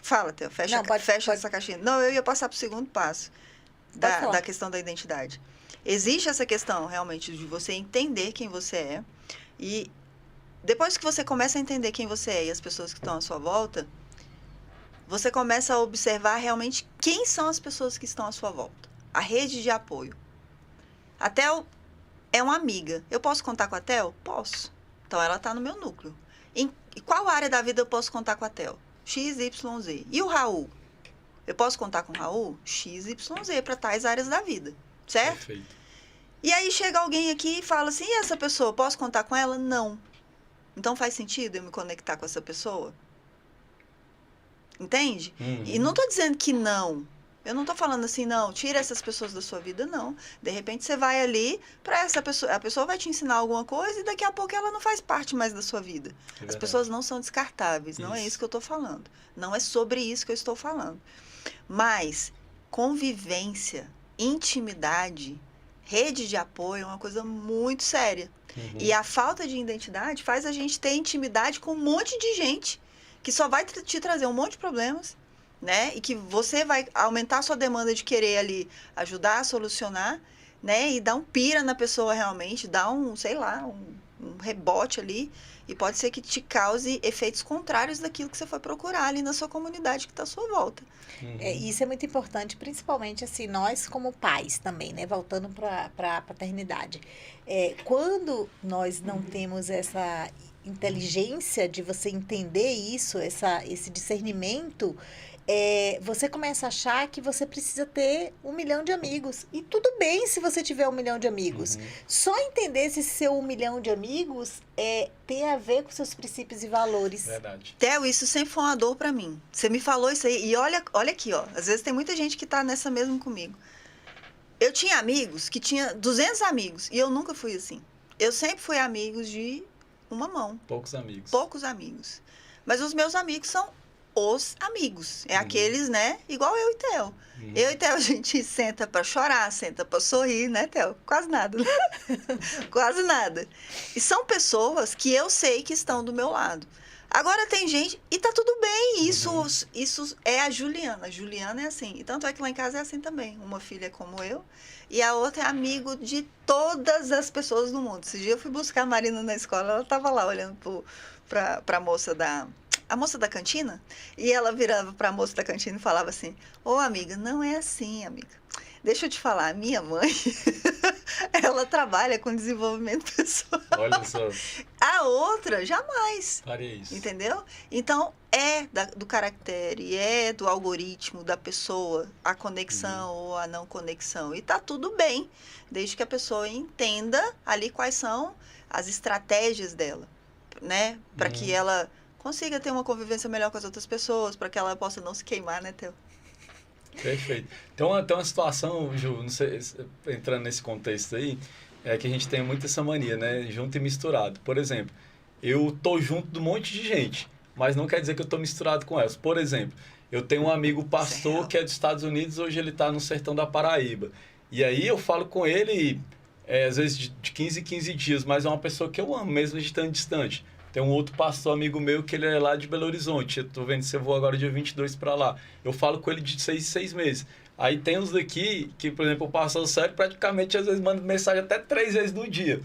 Fala, Theo, fecha, Não, pode- fecha pode. essa caixinha. Não, eu ia passar para o segundo passo Pode falar. da questão da identidade. Existe essa questão, realmente, de você entender quem você é. E depois que você começa a entender quem você é e as pessoas que estão à sua volta, você começa a observar realmente quem são as pessoas que estão à sua volta. A rede de apoio. A Theo é uma amiga. Eu posso contar com a Theo? Posso. Então, ela está no meu núcleo. Em qual área da vida eu posso contar com a Theo? X, Y, Z. E o Raul? Eu posso contar com o Raul? X, Y, Z para tais áreas da vida. Certo? Perfeito. E aí chega alguém aqui e fala assim, e essa pessoa, posso contar com ela? Não. Então faz sentido eu me conectar com essa pessoa? Entende? Uhum. E não tô dizendo que não. Eu não tô falando assim, não, tira essas pessoas da sua vida, não. De repente você vai ali para essa pessoa, a pessoa vai te ensinar alguma coisa e daqui a pouco ela não faz parte mais da sua vida. É As verdade. pessoas não são descartáveis, não é Isso. isso que eu tô falando. Não é sobre isso que eu estou falando. Mas convivência, intimidade, rede de apoio é uma coisa muito séria. Uhum. E a falta de identidade faz a gente ter intimidade com um monte de gente que só vai te trazer um monte de problemas, né? E que você vai aumentar a sua demanda de querer ali ajudar a solucionar, né? E dar um pira na pessoa realmente, dar um, sei lá, um rebote ali. E pode ser que te cause efeitos contrários daquilo que você foi procurar ali na sua comunidade que está à sua volta. Uhum. Isso é muito importante, principalmente assim, nós como pais também, né? Voltando para a paternidade. Quando nós não temos essa inteligência de você entender isso, esse discernimento, você começa a achar que você precisa ter 1 milhão de amigos. E tudo bem se você tiver 1 milhão de amigos. Uhum. Só entender se seu 1 milhão de amigos tem a ver com seus princípios e valores. Verdade. Theo, isso sempre foi uma dor pra mim. Você me falou isso aí. E olha aqui, ó. Às vezes tem muita gente que tá nessa mesmo comigo. Eu tinha amigos que tinha 200 amigos. E eu nunca fui assim. Eu sempre fui amigos de uma mão. Poucos amigos. Poucos amigos. Mas os meus amigos são os amigos. É Uhum. aqueles, né? Igual eu e Theo. Uhum. Eu e Theo, a gente senta pra chorar, senta pra sorrir, né, Theo? Quase nada. Né? Quase nada. E são pessoas que eu sei que estão do meu lado. Agora tem gente, e tá tudo bem, isso é a Juliana. A Juliana é assim. E tanto é que lá em casa é assim também. Uma filha é como eu, e a outra é amigo de todas as pessoas do mundo. Esse dia eu fui buscar a Marina na escola, ela tava lá olhando pra moça a moça da cantina, e ela virava pra moça da cantina e falava assim, ô amiga, não é assim, amiga. Deixa eu te falar, a minha mãe, ela trabalha com desenvolvimento pessoal. Olha só. A outra, jamais. Faria isso. Entendeu? Então, do caractere, do algoritmo da pessoa, a conexão ou a não conexão. E tá tudo bem, desde que a pessoa entenda ali quais são as estratégias dela, né? Para que ela consiga ter uma convivência melhor com as outras pessoas, para que ela possa não se queimar, né, Theo? Perfeito. Tem uma situação, Ju, não sei, entrando nesse contexto aí, que a gente tem muito essa mania, né? Junto e misturado. Por exemplo, eu tô junto de um monte de gente, mas não quer dizer que eu tô misturado com elas. Por exemplo, eu tenho um amigo pastor que é dos Estados Unidos, hoje ele tá no sertão da Paraíba. E aí eu falo com ele, às vezes de 15 em 15 dias, mas é uma pessoa que eu amo, mesmo estando distante. Tem um outro pastor amigo meu que ele é lá de Belo Horizonte. Eu tô vendo se eu vou agora dia 22 para lá. Eu falo com ele de 6 em 6 meses. Aí tem uns daqui que, por exemplo, o pastor sério praticamente às vezes manda mensagem até 3 vezes no dia.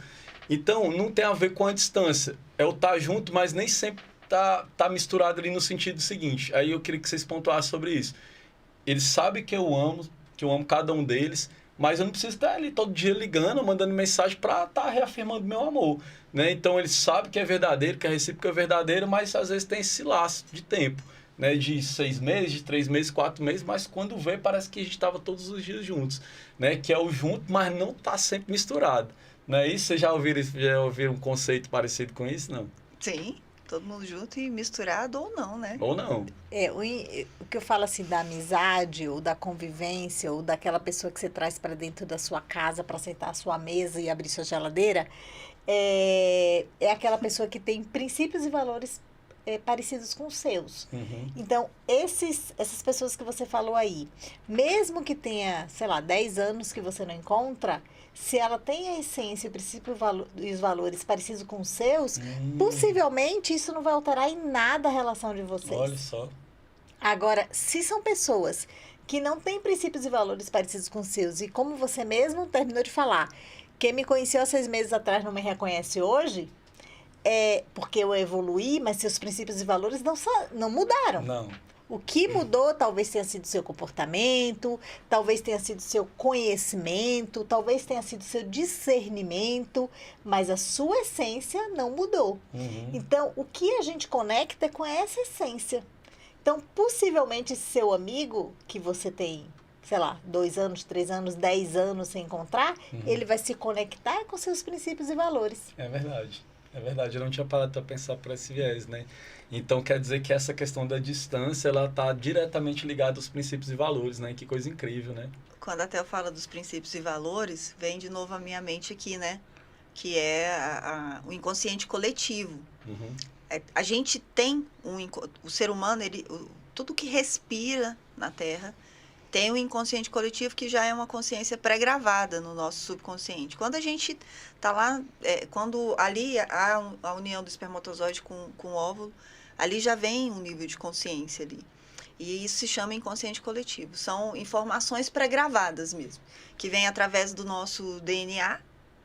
Então, não tem a ver com a distância. É o estar junto, mas nem sempre tá misturado ali no sentido seguinte. Aí eu queria que vocês pontuassem sobre isso. Eles sabem que eu amo cada um deles, mas eu não preciso estar ali todo dia ligando, mandando mensagem para estar reafirmando meu amor, né? Então eles sabem que é verdadeiro, que a recíproca é verdadeira, mas às vezes tem esse laço de tempo, né? De 6 meses, de 3 meses, 4 meses, mas quando vê parece que a gente estava todos os dias juntos, né? Que é o junto, mas não está sempre misturado, né? Isso vocês já ouviram um conceito parecido com isso, não? Sim, todo mundo junto e misturado ou não, né? Ou não? O que eu falo assim da amizade, ou da convivência, ou daquela pessoa que você traz para dentro da sua casa para sentar à sua mesa e abrir sua geladeira, é aquela pessoa que tem princípios e valores parecidos com os seus. Uhum. Então, essas pessoas que você falou aí, mesmo que tenha, sei lá, 10 anos que você não encontra, se ela tem a essência, o princípio e os valores parecidos com os seus, possivelmente isso não vai alterar em nada a relação de vocês. Olha só. Agora, se são pessoas que não têm princípios e valores parecidos com os seus, e como você mesmo terminou de falar, quem me conheceu há 6 meses atrás não me reconhece hoje, porque eu evoluí, mas seus princípios e valores não mudaram. Não. O que mudou talvez tenha sido seu comportamento, talvez tenha sido seu conhecimento, talvez tenha sido seu discernimento, mas a sua essência não mudou. Uhum. Então, o que a gente conecta é com essa essência. Então, possivelmente, esse seu amigo, que você tem, sei lá, 2 anos, 3 anos, 10 anos sem encontrar, ele vai se conectar com seus princípios e valores. É verdade. É verdade, eu não tinha parado para pensar por esse viés, né? Então, quer dizer que essa questão da distância, ela está diretamente ligada aos princípios e valores, né? Que coisa incrível, né? Quando a Theo fala dos princípios e valores, vem de novo à minha mente aqui, né? Que é o inconsciente coletivo. Uhum. A gente tem o ser humano, tudo que respira na Terra tem um inconsciente coletivo que já é uma consciência pré-gravada no nosso subconsciente. Quando a gente está lá, quando ali há a união do espermatozoide com o óvulo, ali já vem um nível de consciência ali. E isso se chama inconsciente coletivo. São informações pré-gravadas mesmo, que vêm através do nosso DNA,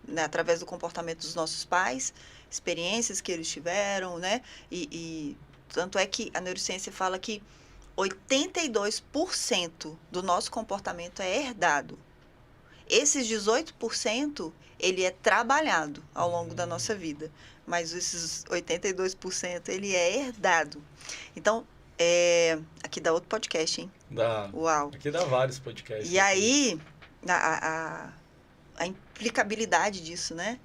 né, através do comportamento dos nossos pais, experiências que eles tiveram, né? E tanto é que a neurociência fala que 82% do nosso comportamento é herdado. Esses 18%, ele é trabalhado ao longo da nossa vida. Mas esses 82%, ele é herdado. Então, aqui dá outro podcast, hein? Dá. Uau. Aqui dá vários podcasts. E aí, a implicabilidade disso, né?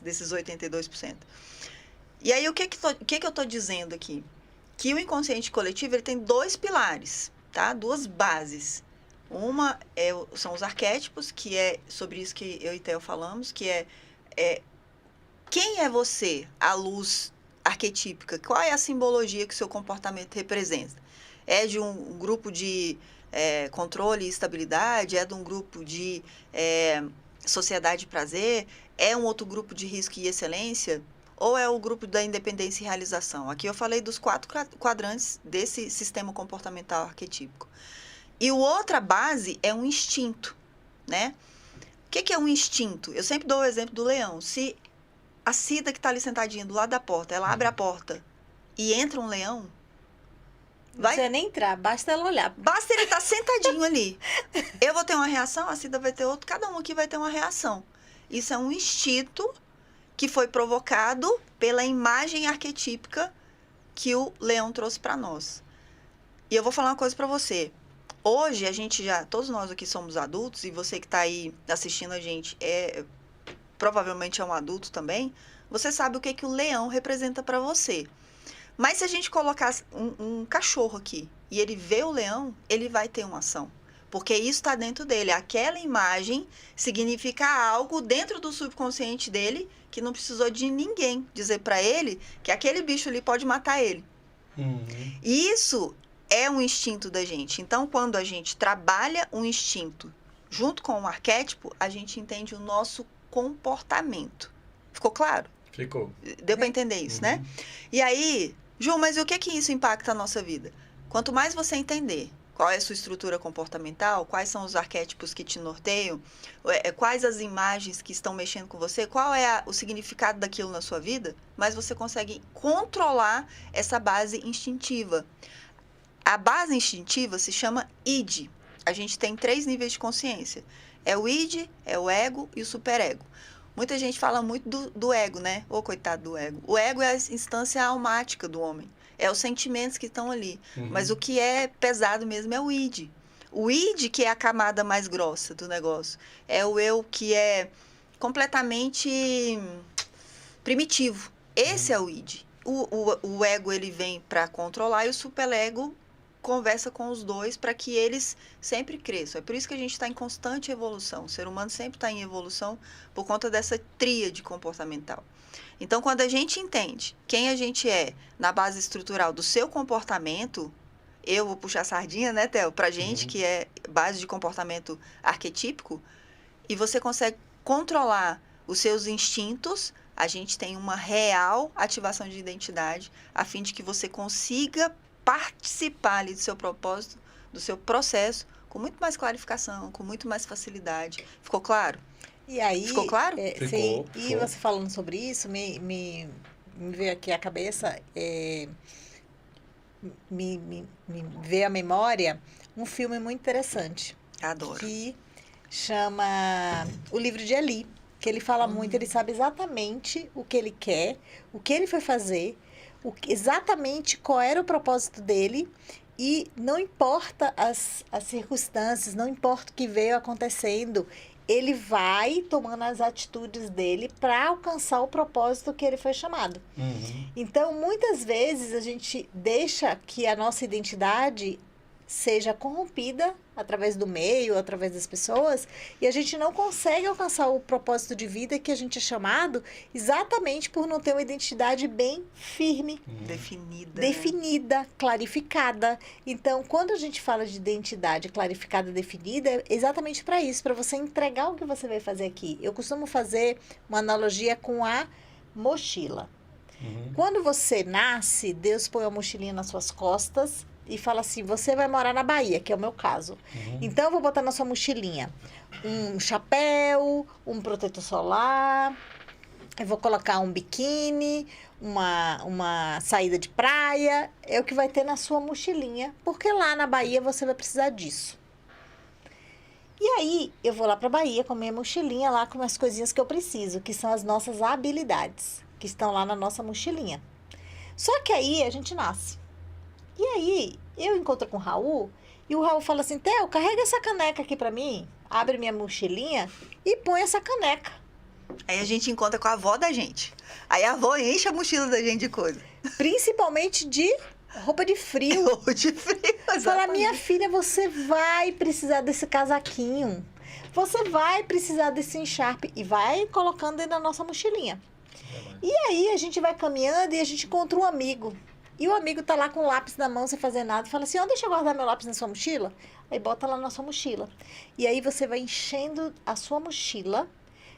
Desses 82%. E aí, o que eu estou dizendo aqui? Que o inconsciente coletivo ele tem 2 pilares, tá? 2 bases. Uma são os arquétipos, que é sobre isso que eu e Theo falamos, que é quem é você à luz arquetípica? Qual é a simbologia que o seu comportamento representa? É de um grupo de controle e estabilidade? É de um grupo de sociedade e prazer? É um outro grupo de risco e excelência? Ou é o grupo da independência e realização? Aqui eu falei dos 4 quadrantes desse sistema comportamental arquetípico. E a outra base é um instinto, né? O que é um instinto? Eu sempre dou o exemplo do leão. Se a Cida que está ali sentadinha do lado da porta, ela abre a porta e entra um leão, Não precisa nem entrar, basta ela olhar. Basta ele estar sentadinho ali. Eu vou ter uma reação, a Cida vai ter outra, cada um aqui vai ter uma reação. Isso é um instinto que foi provocado pela imagem arquetípica que o leão trouxe para nós. E eu vou falar uma coisa para você. Hoje, todos nós aqui somos adultos, e você que está aí assistindo a gente provavelmente é um adulto também, você sabe o que o leão representa para você. Mas se a gente colocar um cachorro aqui e ele vê o leão, ele vai ter uma ação. Porque isso está dentro dele. Aquela imagem significa algo dentro do subconsciente dele que não precisou de ninguém dizer para ele que aquele bicho ali pode matar ele. Uhum. Isso é um instinto da gente. Então, quando a gente trabalha um instinto junto com um arquétipo, a gente entende o nosso comportamento. Ficou claro? Ficou. Deu para entender isso, né? E aí, Ju, mas o que isso impacta a nossa vida? Quanto mais você entender qual é a sua estrutura comportamental, quais são os arquétipos que te norteiam, quais as imagens que estão mexendo com você, qual é o significado daquilo na sua vida, mas você consegue controlar essa base instintiva. A base instintiva se chama id. A gente tem 3 níveis de consciência. É o id, é o ego e o superego. Muita gente fala muito do ego, né? Ô, coitado do ego. O ego é a instância almática do homem. É os sentimentos que estão ali. Mas o que é pesado mesmo é o id. O id, que é a camada mais grossa do negócio, é o eu que é completamente primitivo. Esse é o id. O ego, ele vem para controlar, e o superego conversa com os dois para que eles sempre cresçam. É por isso que a gente está em constante evolução. O ser humano sempre está em evolução por conta dessa tríade comportamental. Então, quando a gente entende quem a gente é na base estrutural do seu comportamento, eu vou puxar a sardinha, né, Theo, pra gente, que é base de comportamento arquetípico, e você consegue controlar os seus instintos, a gente tem uma real ativação de identidade, a fim de que você consiga participar ali do seu propósito, do seu processo, com muito mais clarificação, com muito mais facilidade. Ficou claro? E aí, ficou claro? Sim. E você falando sobre isso, me veio aqui à cabeça, me veio à memória um filme muito interessante. Adoro. Que chama O Livro de Eli. Que ele fala muito, ele sabe exatamente o que ele quer, o que ele foi fazer, exatamente qual era o propósito dele, e não importa as circunstâncias, não importa o que veio acontecendo, ele vai tomando as atitudes dele para alcançar o propósito que ele foi chamado. Então, muitas vezes, a gente deixa que a nossa identidade seja corrompida através do meio, através das pessoas, e a gente não consegue alcançar o propósito de vida que a gente é chamado, exatamente por não ter uma identidade bem firme, definida, clarificada. Então, quando a gente fala de identidade clarificada, definida, é exatamente para isso, para você entregar o que você vai fazer aqui. Eu costumo fazer uma analogia com a mochila. Quando você nasce, Deus põe a mochilinha nas suas costas e fala assim, você vai morar na Bahia, que é o meu caso. Então, eu vou botar na sua mochilinha um chapéu, um protetor solar, eu vou colocar um biquíni, uma saída de praia, é o que vai ter na sua mochilinha, porque lá na Bahia você vai precisar disso. E aí, eu vou lá para a Bahia com a minha mochilinha, lá com as coisinhas que eu preciso, que são as nossas habilidades, que estão lá na nossa mochilinha. Só que aí, a gente nasce. E aí, eu encontro com o Raul, e o Raul fala assim, Theo, carrega essa caneca aqui pra mim, abre minha mochilinha e põe essa caneca. Aí a gente encontra com a avó da gente. Aí a avó enche a mochila da gente de coisa. Principalmente de roupa de frio. Roupa de frio, exatamente. Fala, minha filha, você vai precisar desse casaquinho, você vai precisar desse encharpe, e vai colocando dentro da nossa mochilinha. E aí, a gente vai caminhando e a gente encontra um amigo. E o amigo tá lá com o lápis na mão, sem fazer nada, e fala assim, deixa eu guardar meu lápis na sua mochila. Aí bota lá na sua mochila. E aí você vai enchendo a sua mochila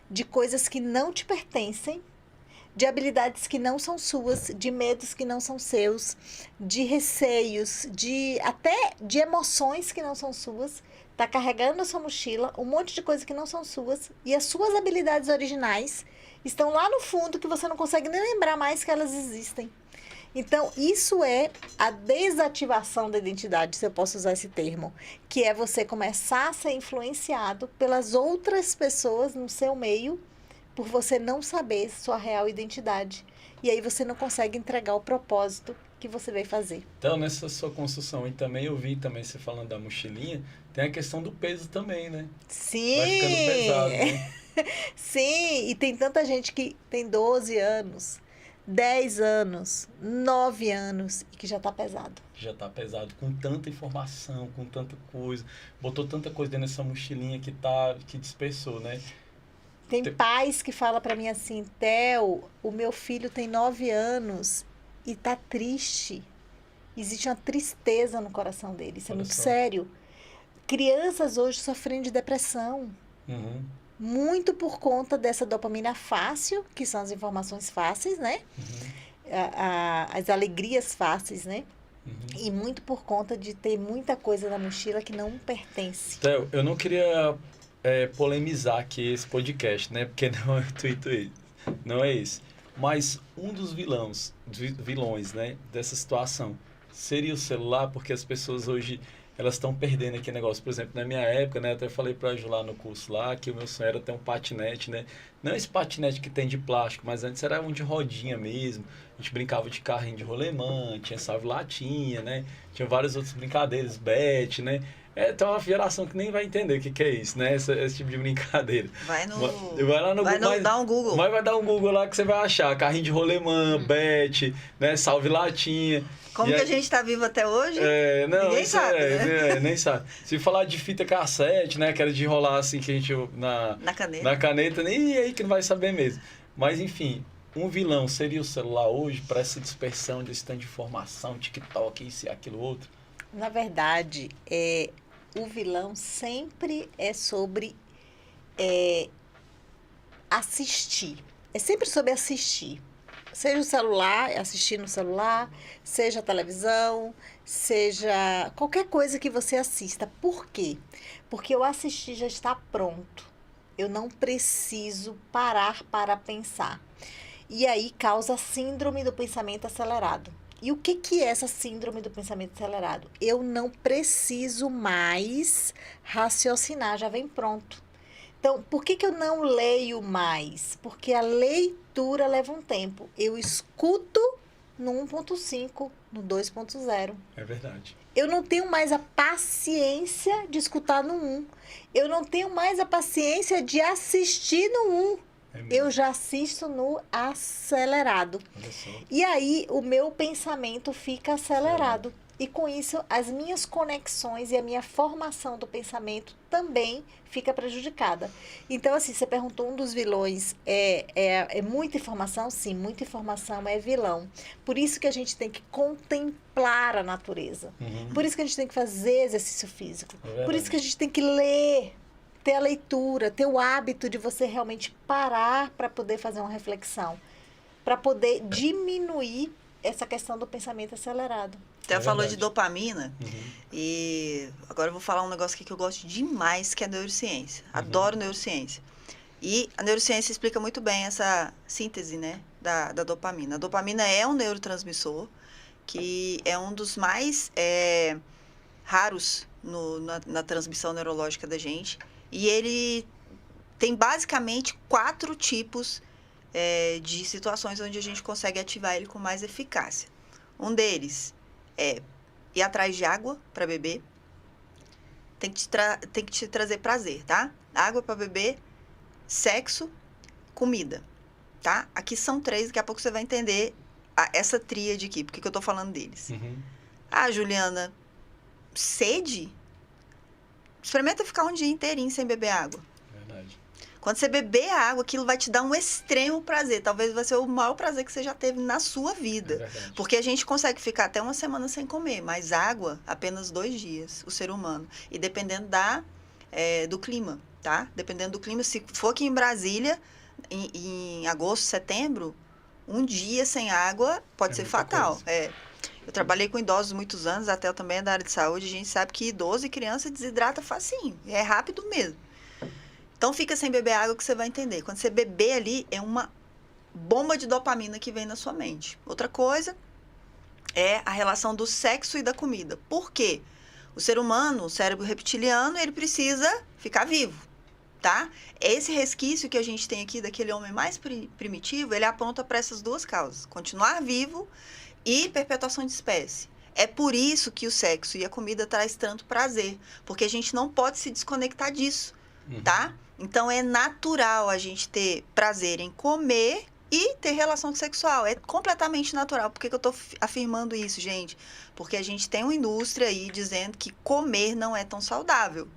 de coisas que não te pertencem, de habilidades que não são suas, de medos que não são seus, de receios, até de emoções que não são suas. Tá carregando a sua mochila, um monte de coisas que não são suas, e as suas habilidades originais estão lá no fundo, que você não consegue nem lembrar mais que elas existem. Então, isso é a desativação da identidade, se eu posso usar esse termo, que é você começar a ser influenciado pelas outras pessoas no seu meio, por você não saber sua real identidade. E aí você não consegue entregar o propósito que você veio fazer. Então, nessa sua construção, e também eu vi também você falando da mochilinha, tem a questão do peso também, né? Sim! Vai ficando pesado, né? Sim, e tem tanta gente que tem 12 anos, 10 anos, 9 anos e que já tá pesado. Já tá pesado, com tanta informação, com tanta coisa. Botou tanta coisa dentro dessa mochilinha que dispersou, né? Tem pais que falam pra mim assim, Theo, o meu filho tem 9 anos e tá triste. Existe uma tristeza no coração dele, isso é muito sério. Crianças hoje sofrendo de depressão. Muito por conta dessa dopamina fácil, que são as informações fáceis, né? As alegrias fáceis, né? E muito por conta de ter muita coisa na mochila que não pertence. Theo, eu não queria polemizar aqui esse podcast, né? Porque não é o intuito esse. Não é esse. Mas um dos vilões, né, dessa situação seria o celular, porque as pessoas hoje elas estão perdendo aquele negócio. Por exemplo, na minha época, né, até falei para a Ju lá no curso lá que o meu sonho era ter um patinete, né? Não esse patinete que tem de plástico, mas antes era um de rodinha mesmo. A gente brincava de carrinho de rolemã, tinha salve-latinha, né? Tinha várias outras brincadeiras, bet, né? Tem uma geração que nem vai entender o que é isso, né? Esse tipo de brincadeira. Vai lá no Google, Google, dá um Google. Mas vai dar um Google lá que você vai achar. Carrinho de rolemã, bet, né? Salve-latinha. Como que a gente tá vivo até hoje? Ninguém sabe, né? Nem sabe. Se falar de fita cassete, né? Que era de enrolar assim, que a gente... Na caneta, nem aí que não vai saber mesmo. Mas, enfim, um vilão seria o celular hoje para essa dispersão desse tanto de informação, TikTok, isso e aquilo outro? Na verdade, o vilão sempre é sobre assistir. É sempre sobre assistir. Seja o celular, assistir no celular, seja a televisão, seja qualquer coisa que você assista. Por quê? Porque o assistir já está pronto. Eu não preciso parar para pensar. E aí causa a síndrome do pensamento acelerado. E o que é essa síndrome do pensamento acelerado? Eu não preciso mais raciocinar, já vem pronto. Então, por que eu não leio mais? Porque a leitura leva um tempo. Eu escuto no 1.5, no 2.0. É verdade. Eu não tenho mais a paciência de escutar no 1. Eu não tenho mais a paciência de assistir no 1. Eu já assisto no acelerado. E aí, o meu pensamento fica acelerado. E com isso, as minhas conexões e a minha formação do pensamento também fica prejudicada. Então, assim, você perguntou, um dos vilões é muita informação? Sim, muita informação é vilão. Por isso que a gente tem que contemplar a natureza. Por isso que a gente tem que fazer exercício físico. Por isso que a gente tem que ler, ter a leitura, ter o hábito de você realmente parar para poder fazer uma reflexão, para poder diminuir essa questão do pensamento acelerado. Até falou de dopamina, e agora eu vou falar um negócio aqui que eu gosto demais, que é a neurociência. Adoro neurociência. E a neurociência explica muito bem essa síntese, né, da dopamina. A dopamina é um neurotransmissor que é um dos mais raros na transmissão neurológica da gente. E ele tem basicamente 4 tipos de situações onde a gente consegue ativar ele com mais eficácia. Um deles é ir atrás de água para beber. Tem que te trazer prazer, tá? Água para beber, sexo, comida, tá? Aqui são 3, daqui a pouco você vai entender essa tríade aqui, porque que eu tô falando deles. Juliana, sede? Experimenta ficar um dia inteirinho sem beber água. Verdade. Quando você beber a água, aquilo vai te dar um extremo prazer. Talvez vai ser o maior prazer que você já teve na sua vida. Porque a gente consegue ficar até uma semana sem comer, mas água, apenas 2 dias, o ser humano. E dependendo do clima, tá? Dependendo do clima, se for aqui em Brasília, em agosto, setembro, um dia sem água pode ser fatal. Eu trabalhei com idosos muitos anos, até eu também é da área de saúde, a gente sabe que idoso e criança desidrata facinho, é rápido mesmo. Então fica sem beber água que você vai entender. Quando você beber ali, é uma bomba de dopamina que vem na sua mente. Outra coisa é a relação do sexo e da comida. Por quê? O ser humano, o cérebro reptiliano, ele precisa ficar vivo, tá? Esse resquício que a gente tem aqui daquele homem mais primitivo, ele aponta para essas 2 causas. Continuar vivo e perpetuação de espécie. É por isso que o sexo e a comida traz tanto prazer, porque a gente não pode se desconectar disso, tá? Então, é natural a gente ter prazer em comer e ter relação sexual. É completamente natural. Por que eu estou afirmando isso, gente? Porque a gente tem uma indústria aí dizendo que comer não é tão saudável,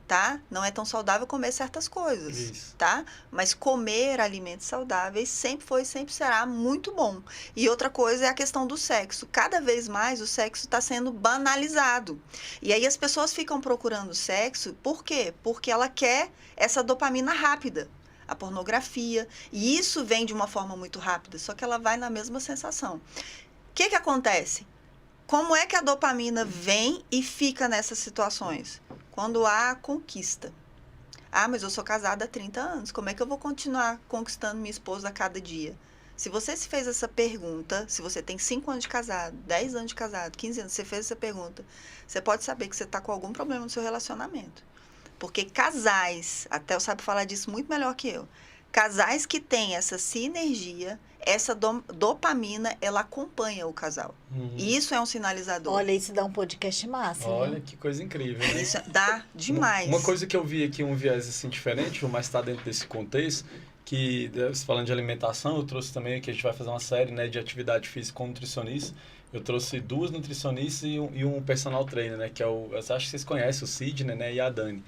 tá? Não é tão saudável comer certas coisas, tá? Mas comer alimentos saudáveis sempre foi e sempre será muito bom. E outra coisa é a questão do sexo. Cada vez mais o sexo está sendo banalizado. E aí as pessoas ficam procurando sexo, por quê? Porque ela quer essa dopamina rápida. A pornografia. E isso vem de uma forma muito rápida, só que ela vai na mesma sensação. O que acontece? como é que a dopamina vem e fica nessas situações? Quando há conquista. Ah, mas eu sou casada há 30 anos. Como é que eu vou continuar conquistando minha esposa a cada dia? Se você se fez essa pergunta, se você tem 5 anos de casado, 10 anos de casado, 15 anos, você fez essa pergunta, você pode saber que você está com algum problema no seu relacionamento. Porque casais, até eu sabe falar disso muito melhor que eu, casais que têm essa sinergia, essa dopamina, ela acompanha o casal. E isso é um sinalizador. Olha, isso dá um podcast massa. Olha, viu? que coisa incrível, né? Isso dá demais. Uma coisa que eu vi aqui, um viés assim diferente, mas está dentro desse contexto, que falando de alimentação, eu trouxe também que a gente vai fazer uma série, né, de atividade física com nutricionista. Eu trouxe 2 nutricionistas e um personal trainer, né, que é eu acho que vocês conhecem, o Sidney, né, e a Dani.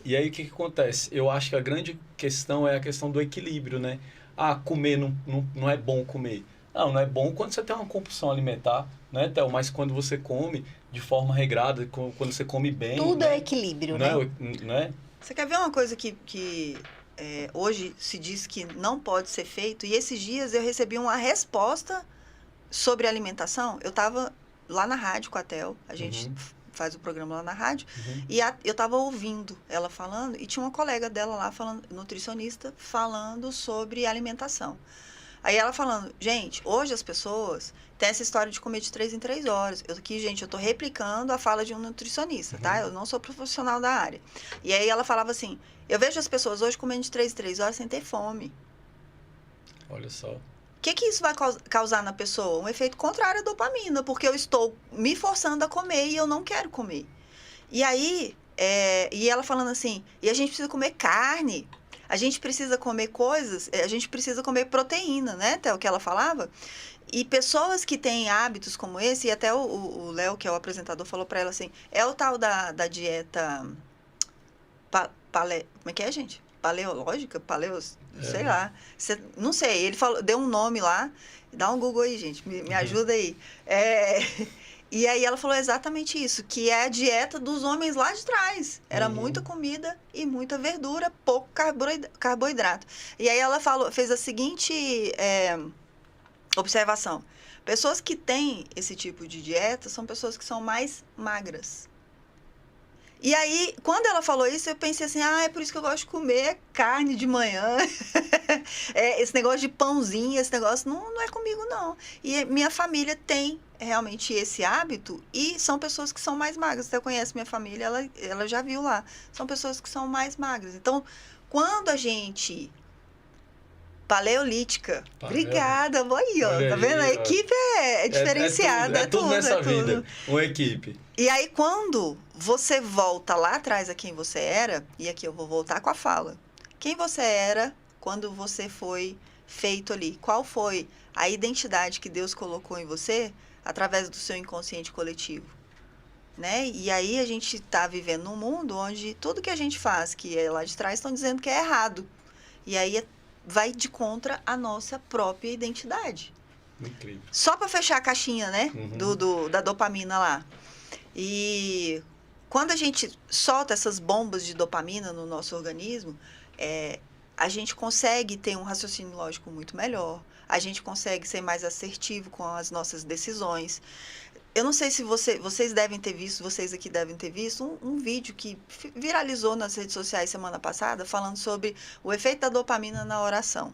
E aí o que acontece? Eu acho que a grande questão é a questão do equilíbrio, né? Ah, comer não é bom comer. Não é bom quando você tem uma compulsão alimentar, né, Théo? Mas quando você come de forma regrada, quando você come bem... Tudo né? é equilíbrio, né? Você quer ver uma coisa que hoje se diz que não pode ser feito? E esses dias eu recebi uma resposta sobre alimentação. Eu estava lá na rádio com a Théo, a gente faz o programa lá na rádio, e eu estava ouvindo ela falando, e tinha uma colega dela lá, nutricionista, falando sobre alimentação. Aí ela falando, gente, hoje as pessoas têm essa história de comer de 3 em 3 horas. Eu tô replicando a fala de um nutricionista, tá? Eu não sou profissional da área. E aí ela falava assim, eu vejo as pessoas hoje comendo de 3 em 3 horas sem ter fome. Olha só. O que isso vai causar na pessoa? Um efeito contrário à dopamina, porque eu estou me forçando a comer e eu não quero comer. E aí, e ela falando assim, e a gente precisa comer carne, a gente precisa comer coisas, a gente precisa comer proteína, né? Até o que ela falava. E pessoas que têm hábitos como esse, e até o Léo, que é o apresentador, falou para ela assim, é o tal da dieta... como é que é, gente? Paleológica? Sei lá. Não sei, ele deu um nome lá. Dá um Google aí, gente. Me ajuda aí. E aí ela falou exatamente isso, que é a dieta dos homens lá de trás. Era muita comida e muita verdura, pouco carboidrato. E aí ela fez a seguinte observação. Pessoas que têm esse tipo de dieta são pessoas que são mais magras. E aí, quando ela falou isso, eu pensei assim, é por isso que eu gosto de comer carne de manhã. Esse negócio de pãozinho, esse negócio não é comigo, não. E minha família tem realmente esse hábito e são pessoas que são mais magras. Você conhece minha família, ela já viu lá. São pessoas que são mais magras. Então, quando a gente... Paleolítica. Obrigada, boa aí, ó. Tá vendo? A equipe é diferenciada. É tudo nessa vida, uma equipe. E aí, quando você volta lá atrás a quem você era, e aqui eu vou voltar com a fala. Quem você era quando você foi feito ali? Qual foi a identidade que Deus colocou em você através do seu inconsciente coletivo? Né? E aí a gente está vivendo num mundo onde tudo que a gente faz, que é lá de trás, estão dizendo que é errado. E aí vai de contra a nossa própria identidade. Incrível. Só para fechar a caixinha, né? Da dopamina lá. E quando a gente solta essas bombas de dopamina no nosso organismo, a gente consegue ter um raciocínio lógico muito melhor, a gente consegue ser mais assertivo com as nossas decisões. Eu não sei se vocês devem ter visto, vocês aqui devem ter visto, um vídeo que viralizou nas redes sociais semana passada, falando sobre o efeito da dopamina na oração.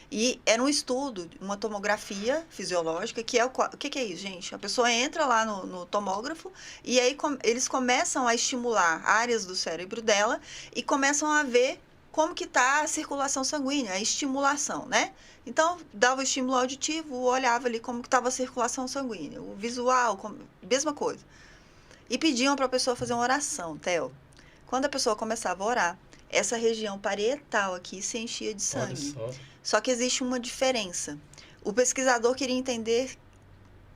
E era um estudo, uma tomografia fisiológica, que é o que é isso, gente? A pessoa entra lá no tomógrafo e aí eles começam a estimular áreas do cérebro dela e começam a ver como que está a circulação sanguínea, a estimulação, né? Então, dava o estímulo auditivo, olhava ali como que estava a circulação sanguínea, o visual, mesma coisa. E pediam para a pessoa fazer uma oração, Theo. Quando a pessoa começava a orar, essa região parietal aqui se enchia de sangue. Só que existe uma diferença. O pesquisador queria entender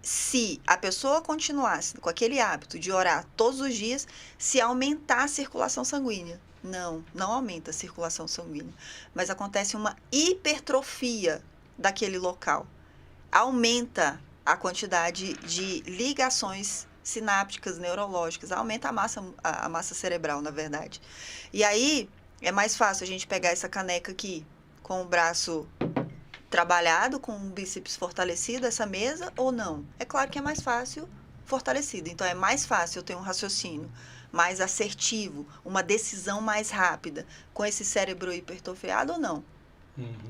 se a pessoa continuasse com aquele hábito de orar todos os dias, se aumentar a circulação sanguínea. Não aumenta a circulação sanguínea, mas acontece uma hipertrofia daquele local. Aumenta a quantidade de ligações sinápticas neurológicas, aumenta a massa cerebral, na verdade. E aí é mais fácil a gente pegar essa caneca aqui com o braço trabalhado com um bíceps fortalecido, essa mesa, ou não? É claro que é mais fácil fortalecido. Então, é mais fácil eu ter um raciocínio mais assertivo, uma decisão mais rápida, com esse cérebro hipertrofiado ou não?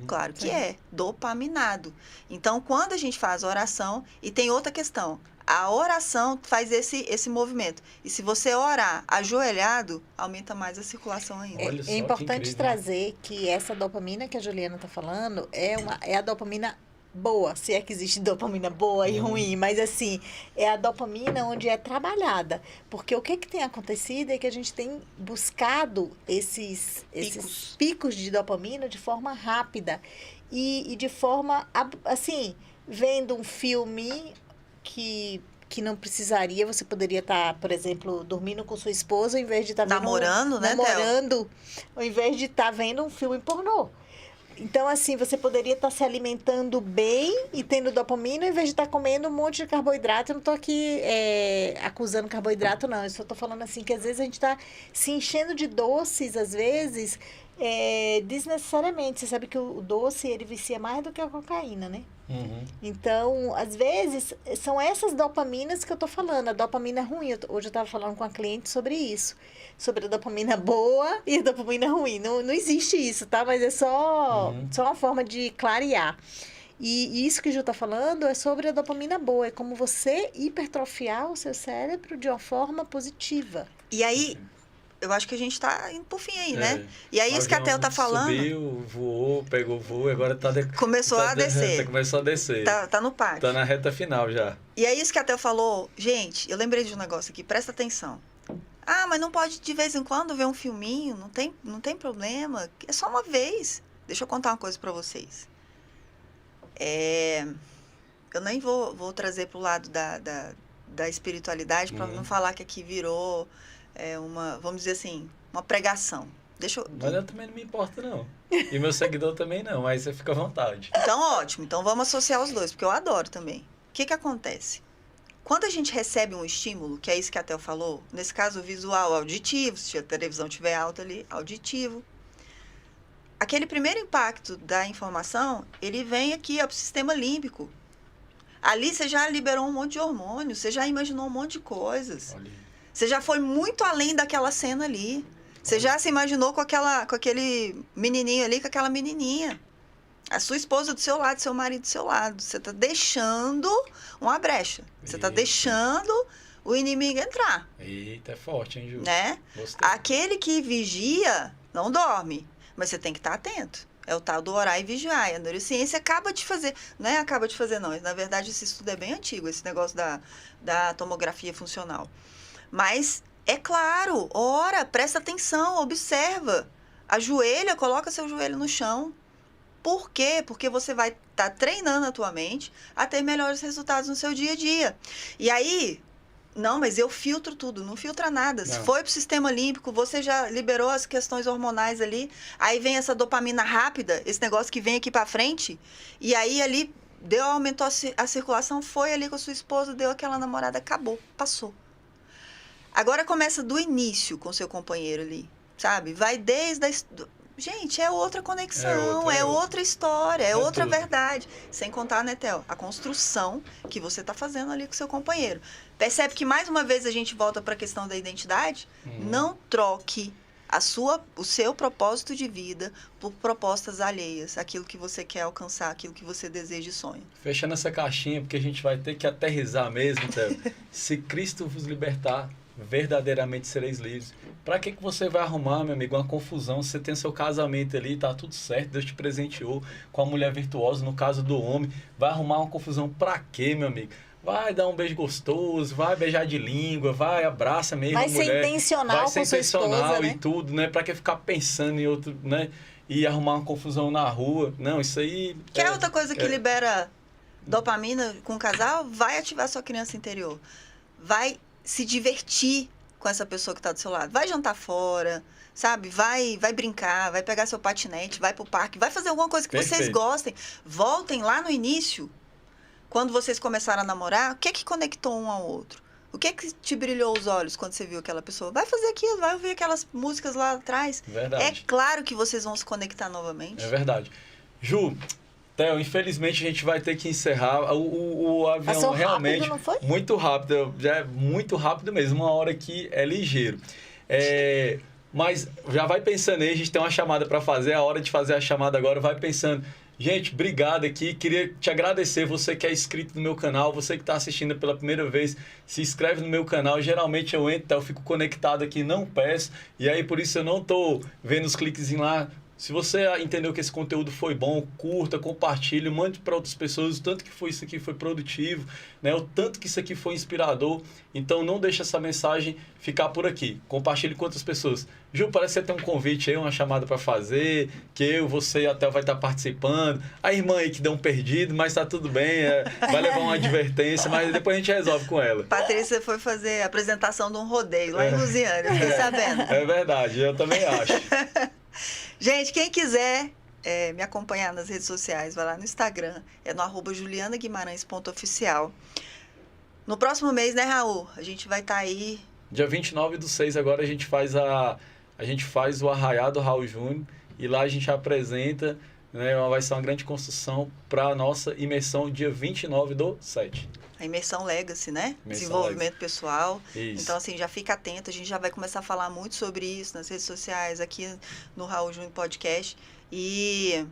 Claro que é, dopaminado. Então, quando a gente faz oração, e tem outra questão, a oração faz esse movimento. E se você orar ajoelhado, aumenta mais a circulação ainda. Olha só É que importante incrível. trazer que essa dopamina que a Juliana está falando é a dopamina boa, se é que existe dopamina boa e ruim, mas assim, é a dopamina onde é trabalhada. Porque o que tem acontecido é que a gente tem buscado esses picos de dopamina de forma rápida e de forma, assim, vendo um filme que não precisaria, você poderia estar, por exemplo, dormindo com sua esposa, ao invés de estar Namorando, né, Theo? namorando, ao invés de estar vendo um filme pornô. Então, assim, você poderia estar se alimentando bem e tendo dopamina, ao invés de estar comendo um monte de carboidrato. Eu não estou aqui acusando carboidrato, não. Eu só estou falando, assim, que às vezes a gente está se enchendo de doces, às vezes, desnecessariamente. Você sabe que o doce, ele vicia mais do que a cocaína, né? Então, às vezes, são essas dopaminas que eu tô falando, a dopamina ruim. Hoje eu estava falando com a cliente sobre isso, sobre a dopamina boa e a dopamina ruim. Não existe isso, tá? Mas é só uma forma de clarear. E isso que o Ju tá falando é sobre a dopamina boa, é como você hipertrofiar o seu cérebro de uma forma positiva. E aí, eu acho que a gente tá indo pro fim aí, né? E aí, isso que a Theo tá falando... Subiu, voou, pegou voo e agora tá... Começou a descer. Começou a descer. Tá no pátio. Tá na reta final já. E é isso que a Theo falou. Gente, eu lembrei de um negócio aqui, presta atenção. Ah, mas não pode de vez em quando ver um filminho, não tem problema. É só uma vez. Deixa eu contar uma coisa pra vocês. Eu nem vou trazer pro lado da espiritualidade pra não falar que aqui virou vamos dizer assim, uma pregação. Mas eu também não me importo, não. E meu seguidor também não, mas você fica à vontade. Então, ótimo. Então, vamos associar os dois, porque eu adoro também. O que acontece? Quando a gente recebe um estímulo, que é isso que a Theo falou, nesse caso visual, auditivo, se a televisão estiver alta ali, auditivo. Aquele primeiro impacto da informação, ele vem aqui para o sistema límbico. Ali você já liberou um monte de hormônios, você já imaginou um monte de coisas. Olha. Você já foi muito além daquela cena ali. Você já se imaginou com aquele menininho ali, com aquela menininha. A sua esposa do seu lado, seu marido do seu lado. Você está deixando uma brecha. Você está deixando o inimigo entrar. Eita, é forte, hein, Ju? Né? Gostei. Aquele que vigia não dorme, mas você tem que estar atento. É o tal do orar e vigiar. E a neurociência acaba de fazer. Não é acaba de fazer, não. Na verdade, esse estudo é bem antigo, esse negócio da tomografia funcional. Mas, é claro, ora, presta atenção, observa. Ajoelha, coloca seu joelho no chão. Por quê? Porque você vai estar treinando a tua mente a ter melhores resultados no seu dia a dia. E aí, não, mas eu filtro tudo. Não filtra nada. Se foi pro sistema límbico, você já liberou as questões hormonais ali. Aí vem essa dopamina rápida, esse negócio que vem aqui pra frente. E aí ali, aumentou a circulação, foi ali com a sua esposa, deu aquela namorada, acabou, passou. Agora começa do início com seu companheiro ali, sabe? Vai desde a... Gente, é outra conexão, é outra história, é outra verdade. Sem contar, né, Theo? A construção que você está fazendo ali com seu companheiro. Percebe que, mais uma vez, a gente volta para a questão da identidade? Não troque o seu propósito de vida por propostas alheias. Aquilo que você quer alcançar, aquilo que você deseja e sonha. Fechando essa caixinha, porque a gente vai ter que aterrissar mesmo, Theo. Se Cristo vos libertar, verdadeiramente sereis livres. Pra que você vai arrumar, meu amigo, uma confusão? Você tem seu casamento ali, tá tudo certo, Deus te presenteou com a mulher virtuosa, no caso do homem. Vai arrumar uma confusão pra quê, meu amigo? Vai dar um beijo gostoso, vai beijar de língua, vai, abraça mesmo a mulher. Vai ser intencional com sua esposa, e tudo, né? Pra que ficar pensando em outro, né? E arrumar uma confusão na rua. Não, isso aí... Quer outra coisa que libera dopamina com o casal? Vai ativar sua criança interior. Vai se divertir com essa pessoa que está do seu lado. Vai jantar fora, sabe? Vai brincar, vai pegar seu patinete, vai pro parque, vai fazer alguma coisa que vocês gostem. Voltem lá no início, quando vocês começaram a namorar, o que conectou um ao outro? O que te brilhou os olhos quando você viu aquela pessoa? Vai fazer aquilo, vai ouvir aquelas músicas lá atrás. Verdade. É claro que vocês vão se conectar novamente. É verdade. Ju, Theo, infelizmente a gente vai ter que encerrar. O avião Passou realmente rápido, não foi? muito rápido, já é muito rápido mesmo, 1 hora aqui é ligeiro. Mas já vai pensando aí, a gente tem uma chamada para fazer, é a hora de fazer a chamada agora, vai pensando. Gente, obrigado aqui, queria te agradecer, você que é inscrito no meu canal, você que está assistindo pela primeira vez, se inscreve no meu canal, geralmente eu entro, eu fico conectado aqui, não peço, e aí por isso eu não tô vendo os cliques lá. Se você entendeu que esse conteúdo foi bom, curta, compartilhe, mande para outras pessoas o tanto que isso aqui foi produtivo, né? O tanto que isso aqui foi inspirador. Então não deixe essa mensagem ficar por aqui. Compartilhe com outras pessoas. Ju, parece que você tem um convite aí, uma chamada para fazer, que você e a Theo vai estar participando. A irmã aí que deu um perdido, mas tá tudo bem, vai levar uma advertência, mas depois a gente resolve com ela. Patrícia foi fazer a apresentação de um rodeio lá em Lusiana, eu fiquei sabendo. É verdade, eu também acho. Gente, quem quiser me acompanhar nas redes sociais, vai lá no Instagram, é no @julianaguimarães.oficial. No próximo mês, né, Raul? A gente vai estar aí. Dia 29/6 agora a gente faz o Arraiá do Raul Júnior e lá a gente apresenta, né, vai ser uma grande construção para a nossa imersão dia 29/7. A imersão Legacy, né? Imersão Desenvolvimento Legacy. pessoal. Isso. Então, assim, já fica atento. A gente já vai começar a falar muito sobre isso nas redes sociais, aqui no Raul Júnior Podcast. E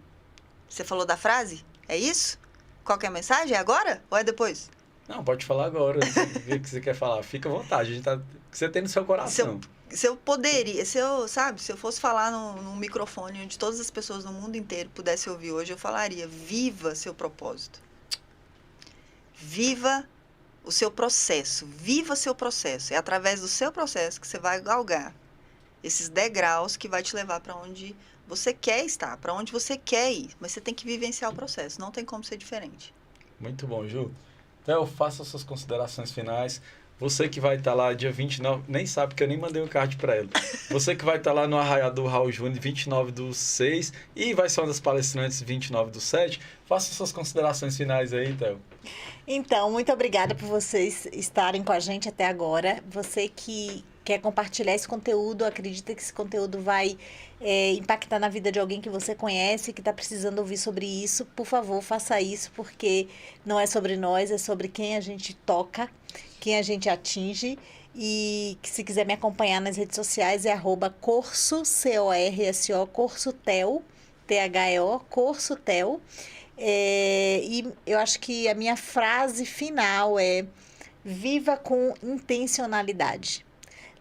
você falou da frase? É isso? Qual que é a mensagem? É agora ou é depois? Não, pode falar agora. O que você quer falar? Fica à vontade. A gente o que você tem no seu coração. Se eu poderia, se eu fosse falar num microfone onde todas as pessoas no mundo inteiro pudessem ouvir hoje, eu falaria: viva seu propósito. Viva o seu processo. Viva seu processo. É através do seu processo que você vai galgar esses degraus que vai te levar para onde você quer estar, para onde você quer ir. Mas você tem que vivenciar o processo. Não tem como ser diferente. Muito bom, Ju. Theo, faça suas considerações finais. Você que vai estar lá dia 29, nem sabe porque eu nem mandei um card para ela. Você que vai estar lá no Arraiá do Raul Júnior, 29/6, e vai ser uma das palestrantes 29/7. Faça suas considerações finais aí, Theo. Então, muito obrigada por vocês estarem com a gente até agora. Você que quer compartilhar esse conteúdo, acredita que esse conteúdo vai impactar na vida de alguém que você conhece, que está precisando ouvir sobre isso, por favor, faça isso, porque não é sobre nós, é sobre quem a gente toca, quem a gente atinge. E que se quiser me acompanhar nas redes sociais é @corso, CORSO, Corso Theo, THEO, Corso Theo. E eu acho que a minha frase final é: viva com intencionalidade.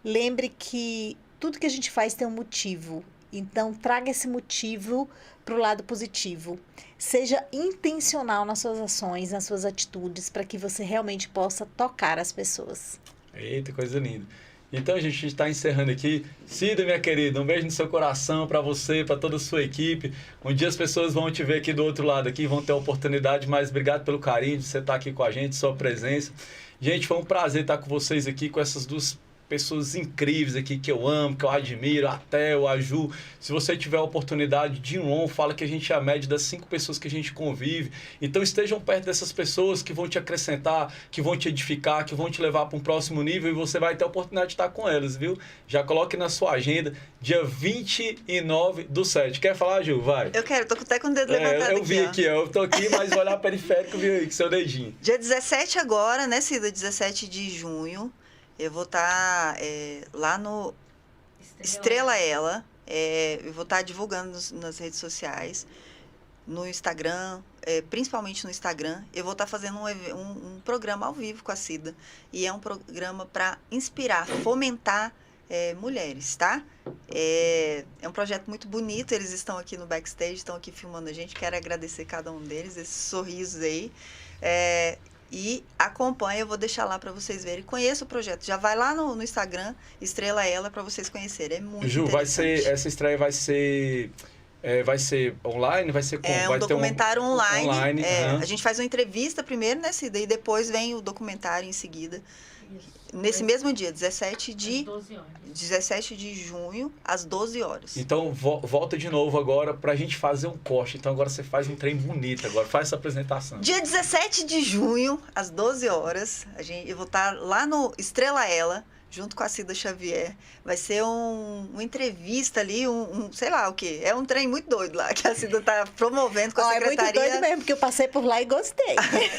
Lembre que tudo que a gente faz tem um motivo. Então, traga esse motivo para o lado positivo. Seja intencional nas suas ações, nas suas atitudes, para que você realmente possa tocar as pessoas. Eita, coisa linda. Então, gente, a gente está encerrando aqui. Cida, minha querida, um beijo no seu coração para você, para toda a sua equipe. Um dia as pessoas vão te ver aqui do outro lado, aqui, vão ter a oportunidade, mas obrigado pelo carinho de você estar aqui com a gente, sua presença. Gente, foi um prazer estar com vocês aqui, com essas duas pessoas incríveis aqui que eu amo, que eu admiro, a Theo, a Ju. Se você tiver a oportunidade de fala que a gente é a média das 5 pessoas que a gente convive. Então estejam perto dessas pessoas que vão te acrescentar, que vão te edificar, que vão te levar para um próximo nível e você vai ter a oportunidade de estar com elas, viu? Já coloque na sua agenda, dia 29/7. Quer falar, Ju? Vai. Eu quero, tô até com o dedo levantado eu vi aqui, eu tô aqui, mas o olhar periférico viu aí com seu dedinho. Dia 17 agora, né, Cida? 17 de junho. Eu vou estar lá no Estrela Ela. Eu vou estar divulgando nas redes sociais, no Instagram, principalmente no Instagram. Eu vou estar fazendo um programa ao vivo com a Cida. E é um programa para inspirar, fomentar mulheres, tá? É um projeto muito bonito. Eles estão aqui no backstage, estão aqui filmando a gente. Quero agradecer cada um deles, esses sorrisos aí. E acompanha, eu vou deixar lá para vocês verem. Conheça o projeto. Já vai lá no Instagram, Estrela Ela, para vocês conhecerem. É muito Ju, interessante. essa estreia vai ser online? Vai ser como? É um vai documentário ter online. Uhum. A gente faz uma entrevista primeiro, né, Cida? E depois vem o documentário em seguida. Isso. Nesse mesmo dia, 17 de junho, às 12 horas. Então, volta de novo agora pra gente fazer um corte. Então, agora você faz um trem bonito agora. Faz essa apresentação. Dia 17 de junho, às 12 horas, eu vou estar lá no Estrela Ela, junto com a Cida Xavier. Vai ser uma entrevista ali, sei lá o quê. É um trem muito doido lá, que a Cida está promovendo com a Secretaria... É muito doido mesmo, porque eu passei por lá e gostei.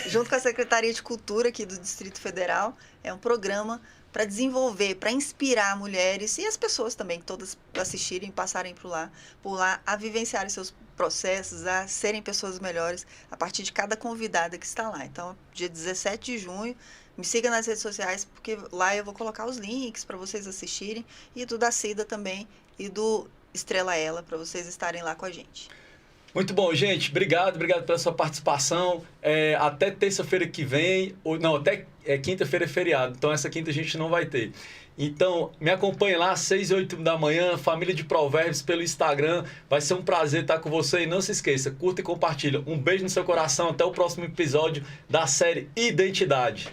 Junto com a Secretaria de Cultura aqui do Distrito Federal. É um programa para desenvolver, para inspirar mulheres e as pessoas também, que todas assistirem, passarem por lá, a vivenciarem seus processos, a serem pessoas melhores a partir de cada convidada que está lá. Então, dia 17 de junho, me siga nas redes sociais, porque lá eu vou colocar os links para vocês assistirem, e do da Cida também, e do Estrela Ela, para vocês estarem lá com a gente. Muito bom, gente. Obrigado pela sua participação. Até terça-feira que vem, até quinta-feira é feriado, então essa quinta a gente não vai ter. Então, me acompanhe lá, 6 e 8 da manhã, Família de Provérbios pelo Instagram. Vai ser um prazer estar com você e não se esqueça, curta e compartilha. Um beijo no seu coração, até o próximo episódio da série Identidade.